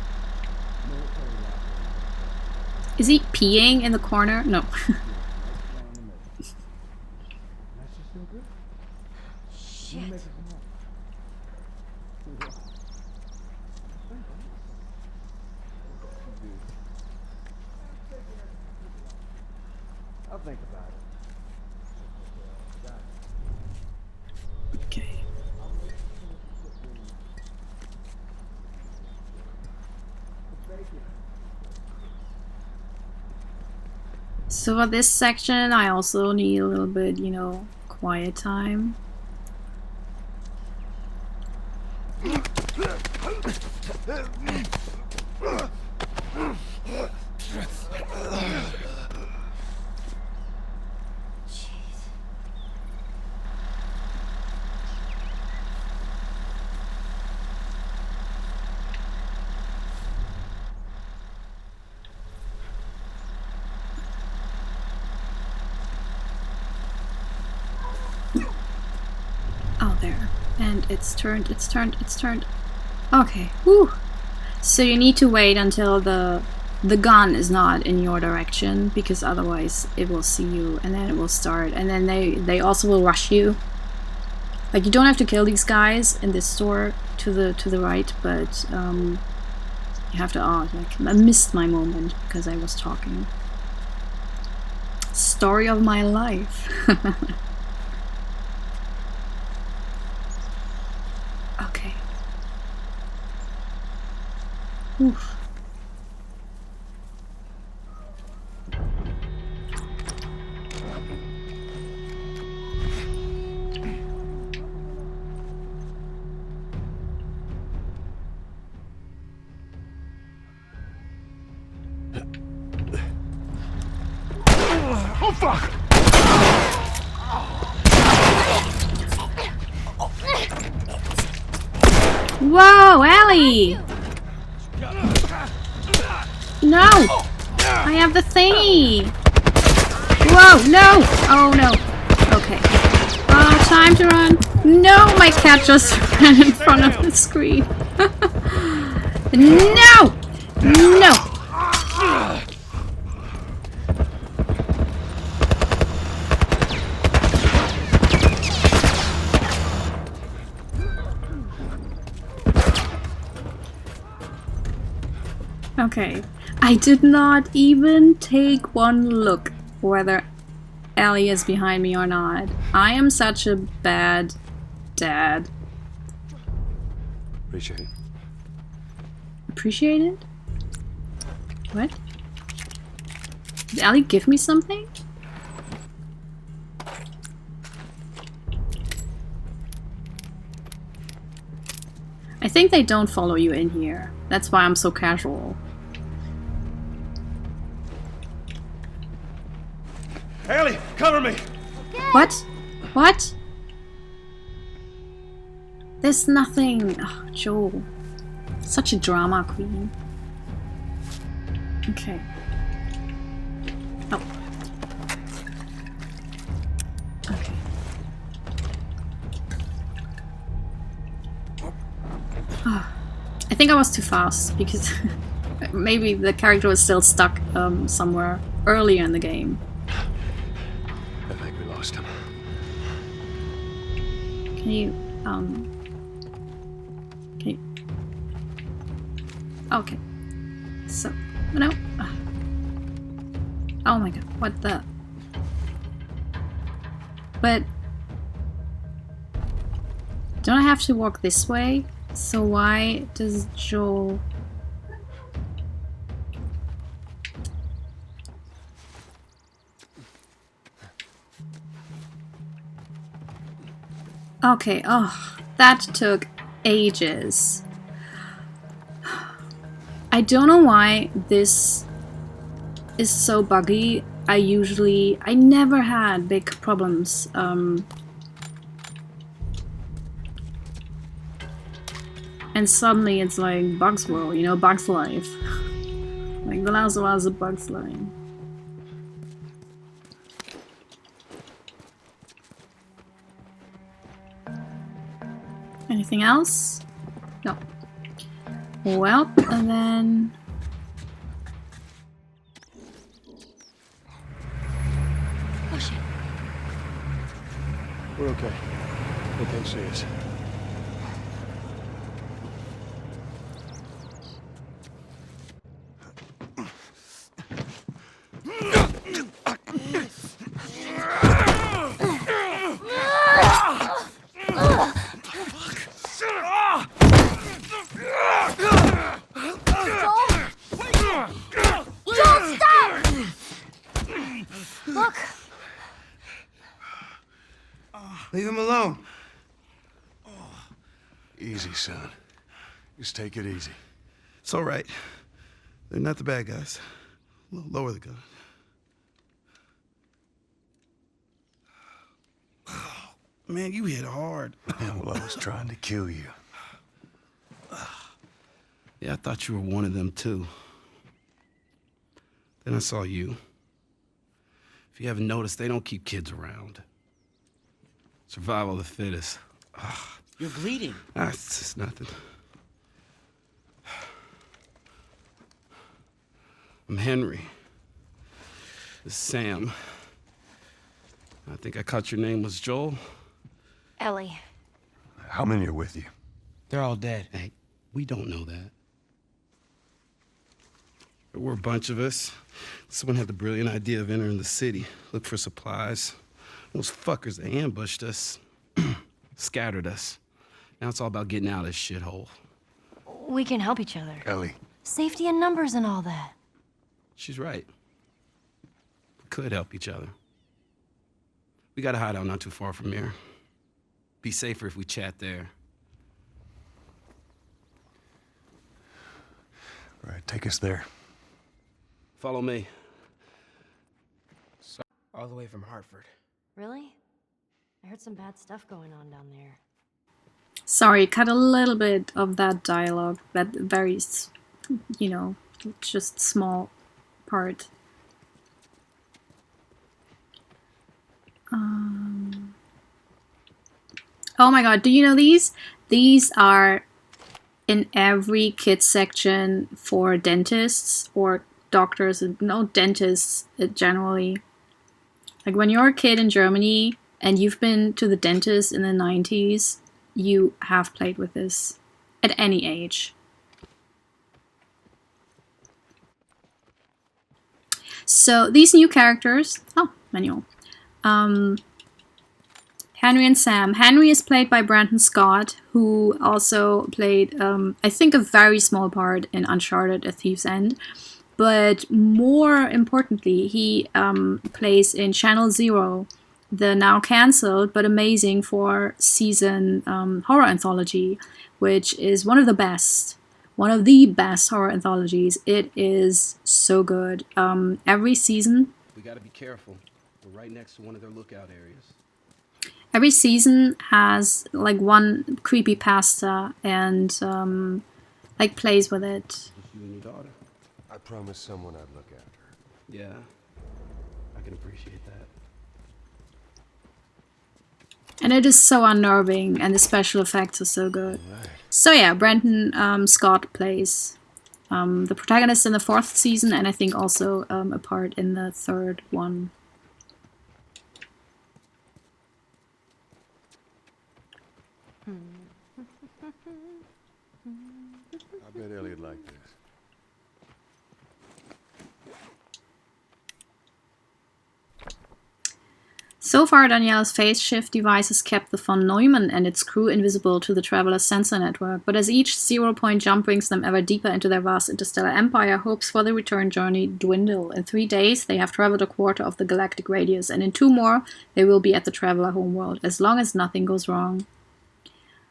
S2: Is he peeing in the corner? No.
S1: Shit.
S5: I'll think about it.
S2: Okay. So for this section, I also need a little bit, you know, quiet time. Oh, there. And it's turned. Okay. Whew. So you need to wait until the gun is not in your direction, because otherwise it will see you and then it will start, and then they also will rush you. Like, you don't have to kill these guys in this store to the right, but you have to. Oh, like, I missed my moment because I was talking. Story of my life. Okay. Oof.
S3: Oh, fuck!
S2: Whoa, Ellie! No! I have the thingy! Whoa, no! Oh no. Okay. Time to run. No, my cat just ran in front of the screen. No! No! Okay, I did not even take one look whether Ellie is behind me or not. I am such a bad dad.
S3: Appreciate it.
S2: Appreciate it? What? Did Ellie give me something? I think they don't follow you in here. That's why I'm so casual.
S3: Ellie, cover me!
S2: What? What? There's nothing. Oh, Joel. Such a drama queen. Okay. Oh. Okay. Oh. I think I was too fast because maybe the character was still stuck somewhere earlier in the game.
S3: I think we lost him.
S2: Can you, okay. Okay. So, no. Oh my god, what the? But, don't I have to walk this way? So why does Joel... Okay, oh, that took ages. I don't know why this is so buggy. I never had big problems. And suddenly it's like Bugs World, you know, Bugs Life. Like The Last of Us, a Bugs Life. Anything else? No. Well, and then...
S1: Oh shit.
S3: We're okay. They can't see us.
S5: Leave him alone.
S3: Easy, son. Just take it easy.
S5: It's all right. They're not the bad guys. Lower the gun. Man, you hit hard.
S3: Yeah, well, I was trying to kill you.
S5: Yeah, I thought you were one of them, too. Then I saw you. If you haven't noticed, they don't keep kids around. Survival of the fittest.
S4: You're bleeding.
S6: It's just nothing. I'm Henry. This is Sam. I think I caught your name was Joel.
S1: Ellie.
S3: How many are with you?
S4: They're all dead.
S6: Hey, we don't know that. There were a bunch of us. Someone had the brilliant idea of entering the city, look for supplies. Those fuckers, they ambushed us, scattered us. Now it's all about getting out of this shithole.
S1: We can help each other.
S3: Ellie.
S1: Safety in numbers and all that.
S6: She's right. We could help each other. We got a hideout not too far from here. Be safer if we chat there.
S3: All right, take us there.
S6: Follow me.
S4: All the way from Hartford.
S1: Really? I heard some bad stuff going on down there.
S2: Sorry, cut a little bit of that dialogue. That very, you know, just small part. Oh my god, do you know these? These are in every kids section for dentists or doctors. No, dentists generally. Like when you're a kid in Germany and you've been to the dentist in the 90s, you have played with this at any age. So these new characters, manual. Henry and Sam. Henry is played by Brandon Scott, who also played, I think, a very small part in Uncharted: A Thief's End. But more importantly, he plays in Channel Zero, the now cancelled but amazing 4-season horror anthology, which is one of the best horror anthologies. It is so good. Every season.
S6: We gotta be careful. We're right next to one of their lookout areas.
S2: Every season has like one creepypasta and like plays with it.
S6: Just you and your daughter.
S3: I promised someone I'd look after her.
S6: Yeah, I can appreciate that.
S2: And it is so unnerving, and the special effects are so good.
S3: Right.
S2: So yeah, Brandon Scott plays the protagonist in the 4th season, and I think also a part in the 3rd one.
S3: I bet Ellie'd like this.
S2: So far, Danielle's phase shift device has kept the von Neumann and its crew invisible to the Traveler's sensor network, but as each zero-point jump brings them ever deeper into their vast interstellar empire, hopes for the return journey dwindle. In 3 days, they have traveled a quarter of the galactic radius, and in 2 more, they will be at the Traveler homeworld, as long as nothing goes wrong.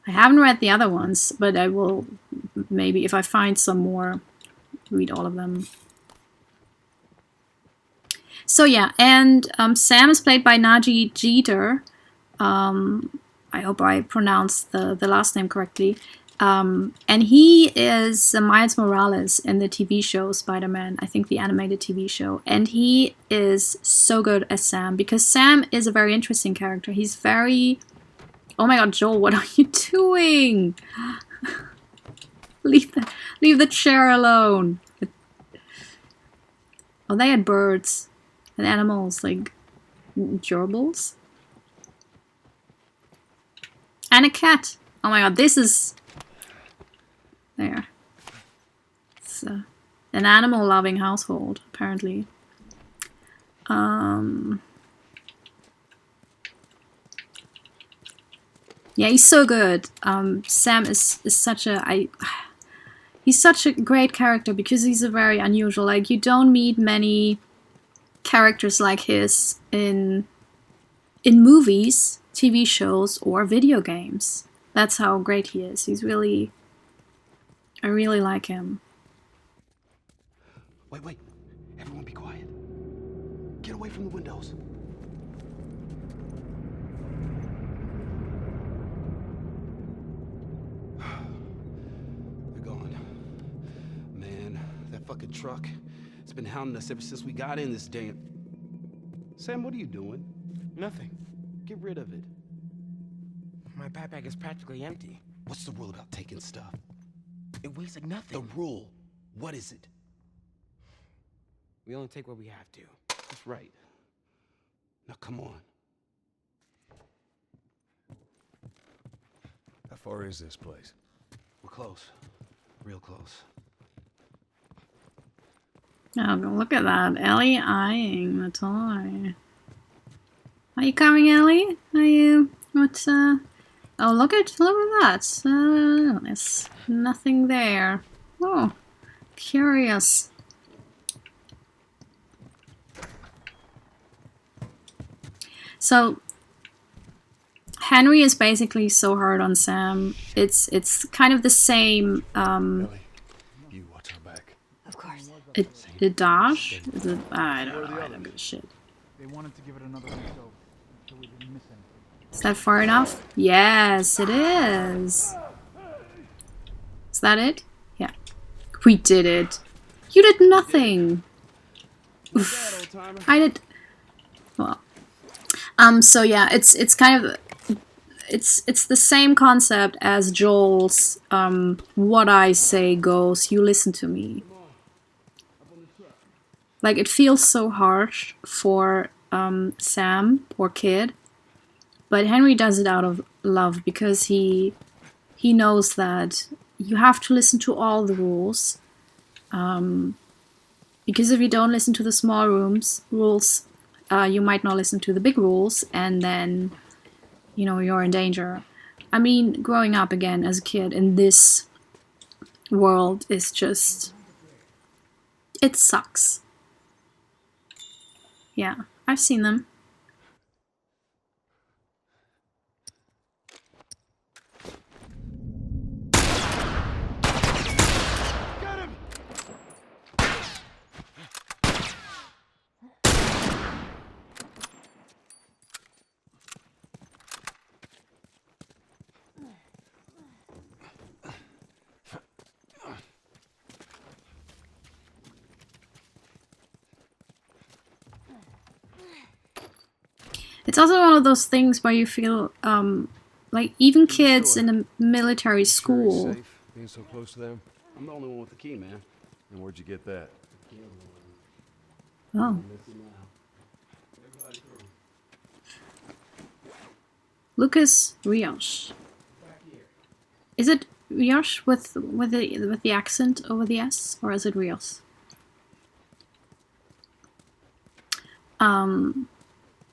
S2: I haven't read the other ones, but I will, maybe if I find some more, read all of them. So yeah, and Sam is played by Nadji Jeter. I hope I pronounced the last name correctly. And he is Miles Morales in the TV show Spider-Man, I think the animated TV show. And he is so good as Sam, because Sam is a very interesting character. He's very... Oh my god, Joel, what are you doing? Leave the chair alone. Oh, they had birds. And animals, like gerbils. And a cat. Oh my god, this is... There. It's an animal-loving household, apparently. Yeah, he's so good. Sam is such a... he's such a great character because he's a very unusual... Like, you don't meet many... characters like his in movies, TV shows, or video games. That's how great he is. He's really... I really like him.
S6: Wait. Everyone be quiet. Get away from the windows. They're gone. Man, that fucking truck. It's been hounding us ever since we got in this damn... Sam, what are you doing?
S4: Nothing.
S6: Get rid of it.
S7: My backpack is practically empty.
S6: What's the rule about taking stuff?
S7: It weighs like nothing.
S6: The rule. What is it?
S7: We only take what we have to.
S6: That's right. Now come on.
S3: How far is this place?
S6: We're close. Real close.
S2: Oh, look at that. Ellie eyeing the toy. Are you coming, Ellie? Are you? What's, Oh, look at that. There's nothing there. Oh, curious. So, Henry is basically so hard on Sam. It's kind of the same,
S3: Ellie, you watch our back.
S1: Of course.
S2: the dash? Is it? I don't know. I don't give a shit.
S8: They wanted to give it another week, so we didn't miss anything.
S2: Is that far enough? Yes, it is. Is that it? Yeah. We did it. You did nothing. Oof. I did. Well. So yeah, it's kind of it's the same concept as Joel's what I say goes, you listen to me. Like, it feels so harsh for Sam, poor kid. But Henry does it out of love because he knows that you have to listen to all the rules. Because if you don't listen to the small rules, you might not listen to the big rules, and then, you know, you're in danger. I mean, growing up again as a kid in this world is just... it sucks. Yeah, I've seen them. It's also one of those things where you feel, like, even kids in a military school.
S3: Safe being so close to them.
S6: I'm the only one with the key, man.
S3: And where'd you get that?
S2: Oh. Lucas Rios. Is it Rios with the accent over the S, or is it Rios?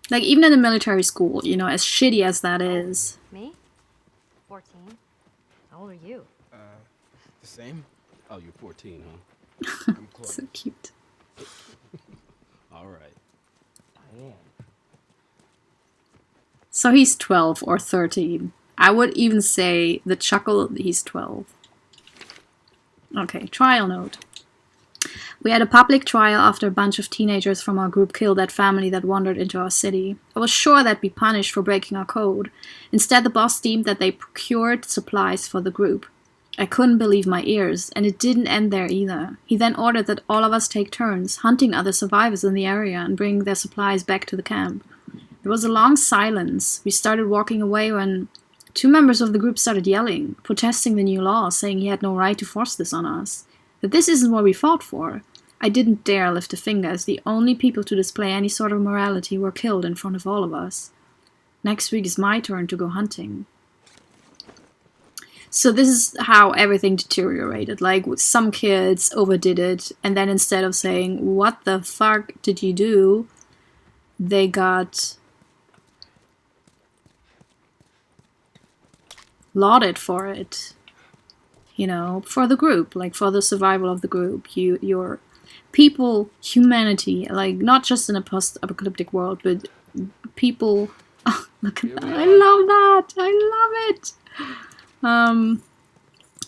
S2: Like, even in a military school, you know, as shitty as that is.
S1: Me? 14. How old are you?
S7: The same?
S6: Oh, you're 14, huh? I'm close.
S2: So cute.
S6: All right.
S7: I am.
S2: So he's 12 or 13. I would even say the chuckle, he's 12. Okay, trial note. We had a public trial after a bunch of teenagers from our group killed that family that wandered into our city. I was sure they'd be punished for breaking our code. Instead, the boss deemed that they procured supplies for the group. I couldn't believe my ears, and it didn't end there either. He then ordered that all of us take turns, hunting other survivors in the area and bringing their supplies back to the camp. There was a long silence. We started walking away when 2 members of the group started yelling, protesting the new law, saying he had no right to force this on us. That this isn't what we fought for. I didn't dare lift a finger, as the only people to display any sort of morality were killed in front of all of us. Next week is my turn to go hunting. So this is how everything deteriorated. Like, some kids overdid it, and then instead of saying, "What the fuck did you do?" they got lauded for it. You know, for the group, like for the survival of the group. Your people, humanity, like not just in a post-apocalyptic world, but people. Oh, look at that! I love that. I love it.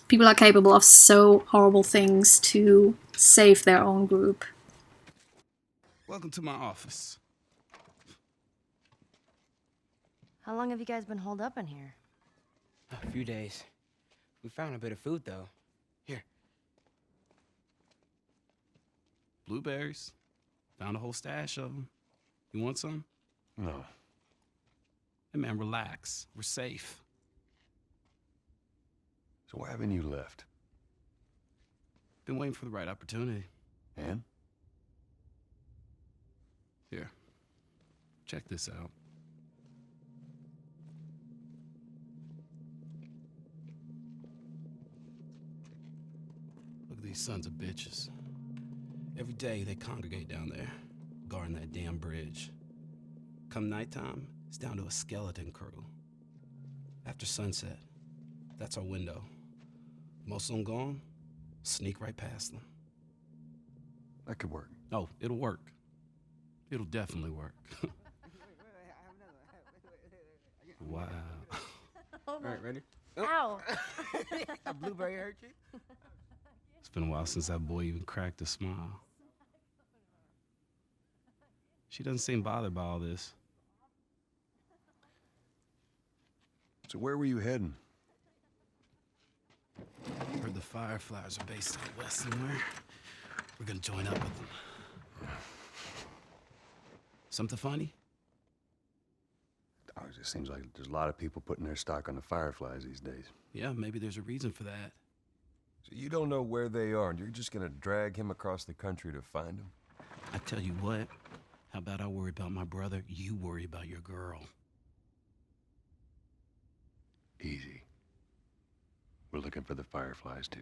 S2: People are capable of so horrible things to save their own group.
S6: Welcome to my office.
S1: How long have you guys been holed up in here?
S7: A few days. We found a bit of food, though. Here.
S6: Blueberries. Found a whole stash of them. You want some?
S3: No.
S6: Hey, man, relax. We're safe.
S3: So why haven't you left?
S6: Been waiting for the right opportunity.
S3: And?
S6: Here, check this out. Look at these sons of bitches. Every day they congregate down there, guarding that damn bridge. Come nighttime, it's down to a skeleton crew. After sunset, that's our window. Most of them gone, sneak right past them.
S3: That could work.
S6: Oh, it'll work. It'll definitely work. Wow.
S7: All right, ready?
S1: Ow!
S7: A blueberry hurt you?
S6: It's been a while since that boy even cracked a smile. She doesn't seem bothered by all this.
S3: So where were you heading?
S6: Heard the Fireflies are based out west somewhere. We're gonna join up with them. Something funny?
S3: Oh, it just seems like there's a lot of people putting their stock on the Fireflies these days.
S6: Yeah, maybe there's a reason for that.
S9: So you don't know where they are, and you're just gonna drag him across the country to find them?
S6: I tell you what, how about I worry about my brother, you worry about your girl.
S3: Easy. We're looking for the Fireflies, too.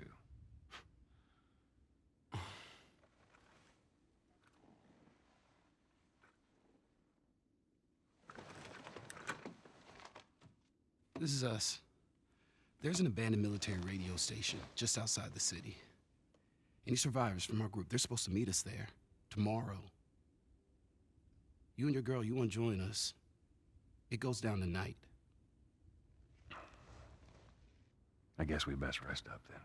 S6: This is us. There's an abandoned military radio station just outside the city. Any survivors from our group, they're supposed to meet us there tomorrow. You and your girl, you want to join us? It goes down tonight.
S3: I guess we best rest up then.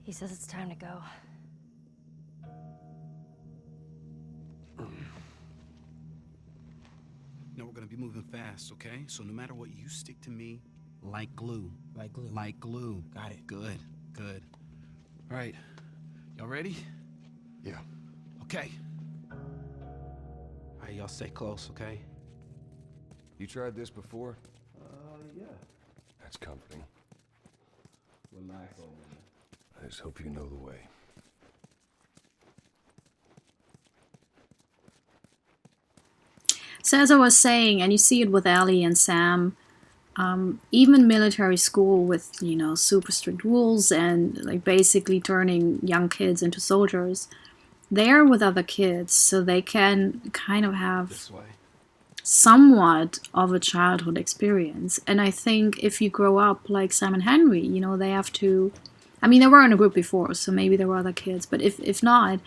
S1: He says it's time to go.
S6: No, we're gonna be moving fast, okay? So no matter what, you stick to me like glue.
S7: Like glue.
S6: Like glue.
S7: Got it.
S6: Good, good. All right, y'all ready?
S3: Yeah.
S6: Okay. All right, y'all stay close, okay?
S9: You tried this before?
S6: Yeah.
S9: That's comforting.
S6: Relax, old man.
S9: I just hope you know the way.
S2: So as I was saying, and you see it with Ellie and Sam, even military school with, you know, super strict rules and like basically turning young kids into soldiers, they're with other kids, so they can kind of have
S6: This way.
S2: somewhat of a childhood experience. And I think if you grow up like Sam and Henry, you know, they have to, I mean, they were in a group before, so maybe there were other kids, but if not,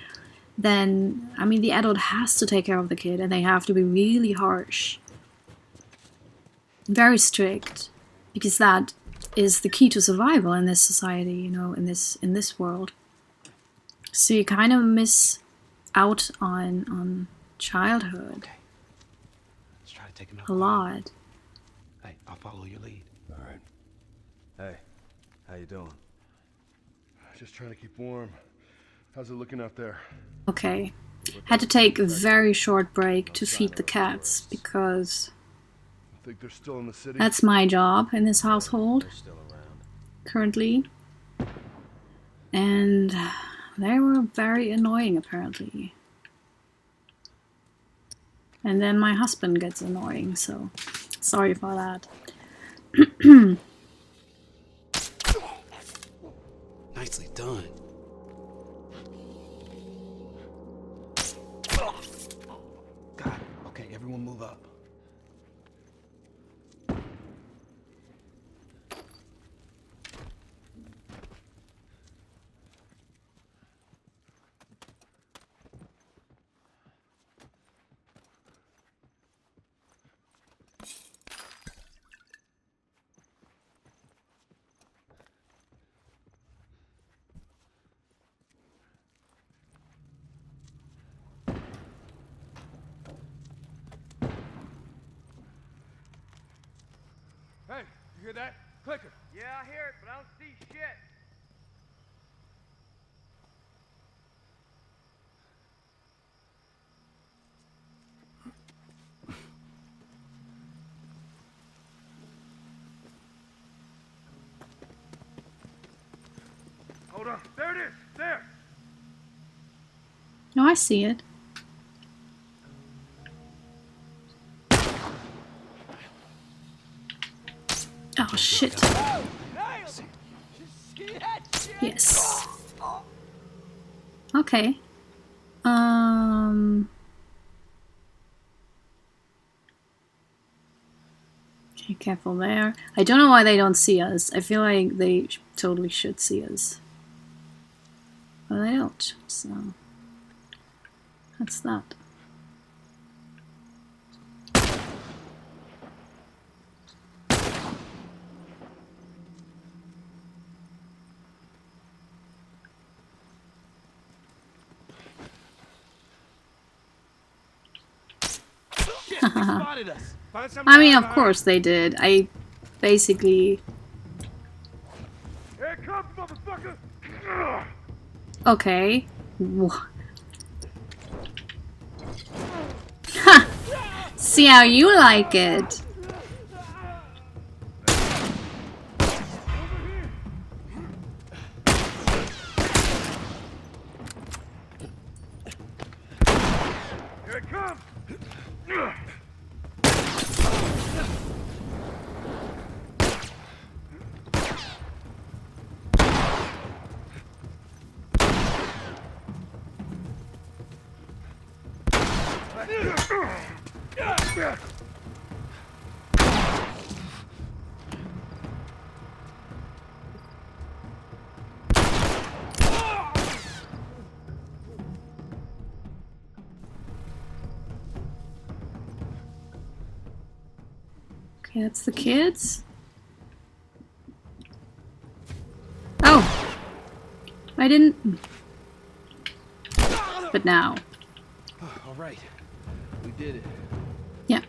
S2: then, I mean, the adult has to take care of the kid, and they have to be really harsh. Very strict, because that is the key to survival in this society, you know, in this world. So you kind of miss out on childhood
S6: Okay. Let's try to take him out.
S2: a lot.
S6: Hey, I'll follow your lead.
S9: All right. Hey, how you doing?
S3: Just trying to keep warm. How's it looking out there?
S2: Okay. Had to take a very short break to feed the cats, because
S3: I think they're still in the city.
S2: that's my job in this household
S9: They're still around.
S2: currently. And they were very annoying, apparently. And then my husband gets annoying, so sorry for that.
S6: Nicely done. Got it. Okay, everyone move up.
S5: Hey, you hear that? Clicking. Yeah, I hear it, but I don't see shit. There it is! There!
S2: No, I see it. Oh shit. Yes. Okay. Okay, careful there. I don't know why they don't see us. I feel like they totally should see us. But they don't, so... That's that.
S4: Spotted us.
S2: I mean, of course they did. I basically...
S5: Here it comes, motherfucker!
S2: Okay. Ha! See how you like it.
S5: Here it comes!
S2: Okay, that's the kids. Oh! I didn't... But now.
S4: All right, we did it.
S2: Yeah.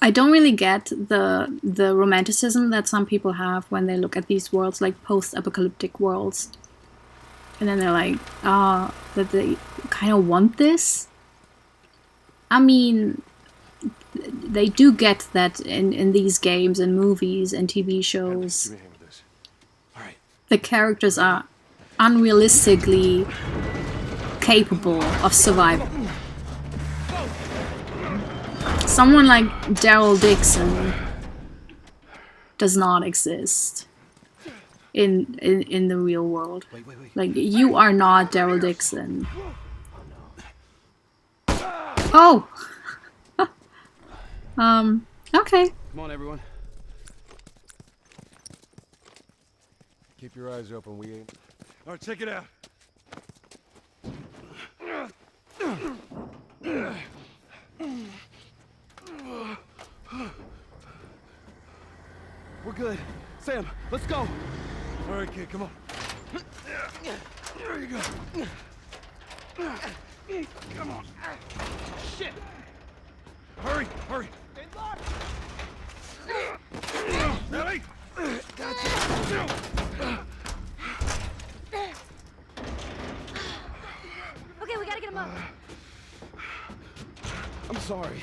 S2: I don't really get the romanticism that some people have when they look at these worlds, like post-apocalyptic worlds. And then they're like, that they kind of want this. I mean, they do get that in these games and movies and TV shows. The characters are unrealistically capable of survival. Someone like Daryl Dixon does not exist in the real world.
S4: Wait.
S2: Like, you are not Daryl Dixon. Oh! Okay.
S4: Come on, everyone.
S9: Keep your eyes open, we ain't...
S5: All right, check it out.
S4: We're good. Sam, let's go.
S5: All right, kid, come on. There you go. Come on.
S4: Shit.
S5: Hurry. Ellie!
S1: Okay, we gotta get him up.
S4: I'm sorry.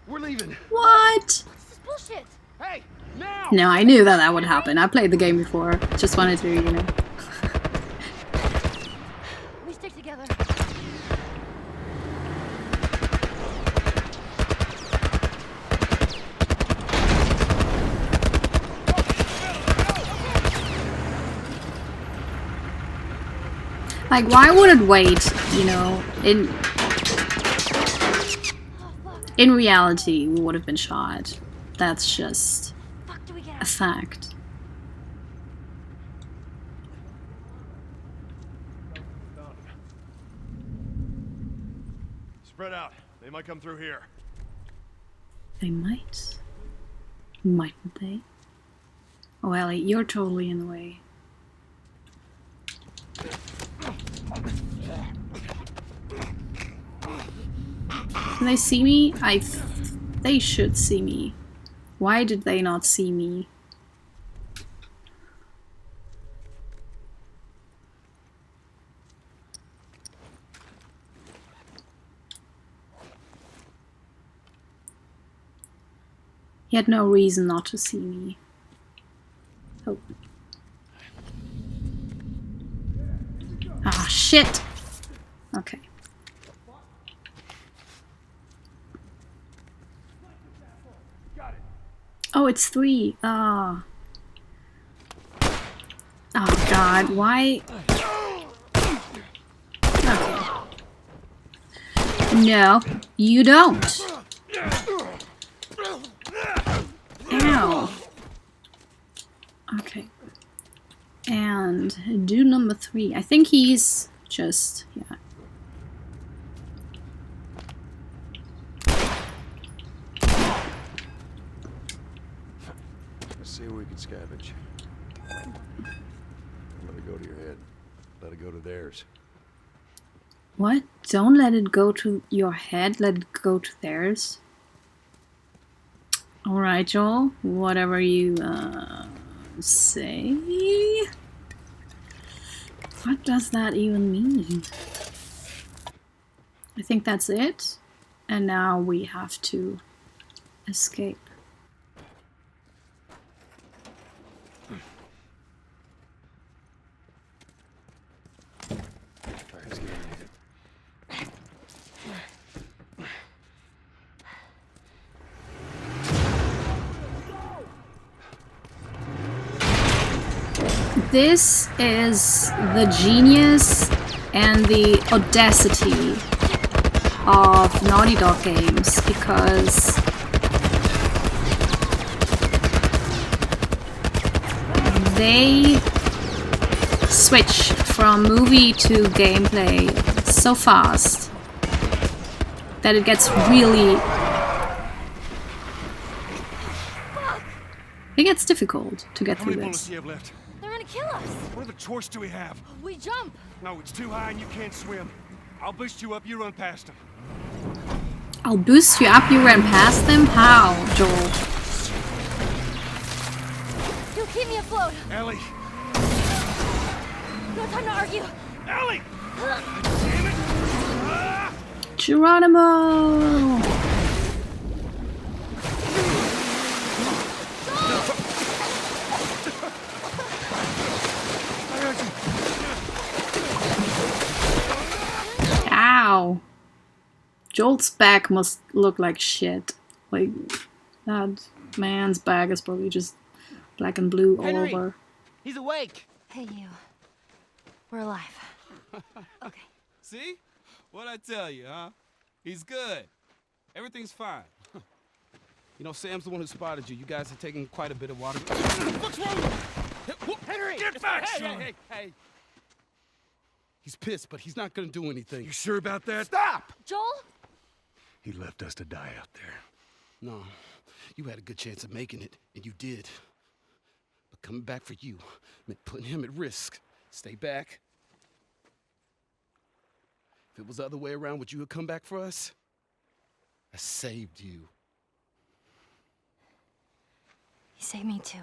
S4: We're leaving.
S2: What?
S1: This is bullshit.
S4: Hey, now!
S2: No, I knew that would happen. I played the game before. Just wanted to, you know.
S1: We stick together.
S2: Like, why would it wait, you know? In reality, we would have been shot. That's just
S1: Fuck, do we get
S2: a
S1: out?
S2: fact.
S5: Spread out. They might come through here.
S2: They might. Mightn't they? Oh, Ellie, you're totally in the way. Can they see me? They should see me. Why did they not see me? He had no reason not to see me. Oh. Ah, shit! Okay. Oh, it's 3. Ah. Oh god, why? Okay. No, you don't. Ow. Okay. And do number 3. I think he's just, yeah.
S3: Let's see what we can scavenge. Let it go to your head. Let it go to theirs.
S2: What? Don't let it go to your head, let it go to theirs. Alright, Joel. Whatever you say. What does that even mean? I think that's it. And now we have to escape. This is the genius and the audacity of Naughty Dog games, because they switch from movie to gameplay so fast that it gets really... It gets difficult to get through this.
S3: Do you have left?
S1: They're gonna kill us.
S3: What other choice do we have?
S1: We jump.
S3: No, it's too high and you can't swim. I'll boost you up, you run past them.
S2: I'll boost you up, you ran past them? How, Joel?
S1: You keep me afloat.
S3: Ellie!
S1: No time to argue.
S3: Ellie! Damn it! Ah!
S2: Geronimo! Ow. Joel's back must look like shit. Like, that man's back is probably just black and blue all
S7: Henry!
S2: over.
S7: He's awake.
S1: Hey, you. We're alive. Okay.
S6: See? What'd I tell you, huh? He's good. Everything's fine. You know, Sam's the one who spotted you. You guys are taking quite a bit of water. What's wrong?
S7: Henry!
S3: Get back,
S6: Hey,
S3: son!
S6: hey. He's pissed, but he's not gonna do anything.
S3: You sure about that?
S6: Stop!
S1: Joel?
S3: He left us to die out there.
S6: No, you had a good chance of making it, and you did. But coming back for you meant putting him at risk. Stay back. If it was the other way around, would you have come back for us? I saved you.
S1: He saved me too.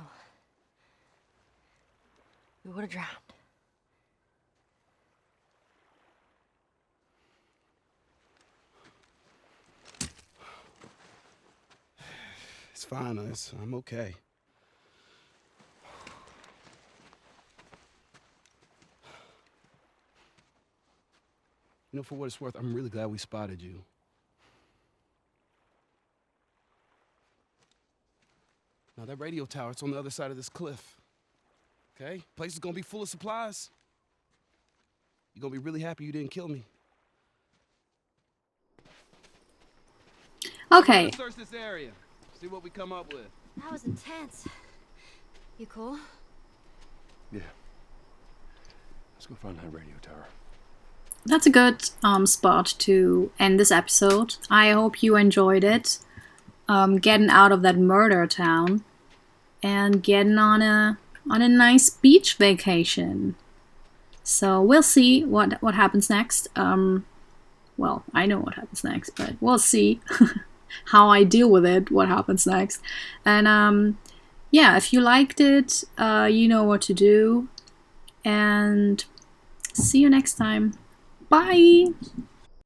S1: We would have drowned.
S6: It's fine, I'm okay. You know, for what it's worth, I'm really glad we spotted you. Now, that radio tower, it's on the other side of this cliff. Okay? Place is gonna be full of supplies. You're gonna be really happy you didn't kill me.
S2: Okay.
S6: Let's search this area. See what we come up with.
S1: That was intense. You cool?
S3: Yeah. Let's go find that radio tower.
S2: That's a good spot to end this episode. I hope you enjoyed it. Getting out of that murder town and getting on a nice beach vacation. So we'll see what happens next. Well, I know what happens next, but we'll see how I deal with it, what happens next. And yeah, if you liked it, you know what to do. And see you next time. Bye!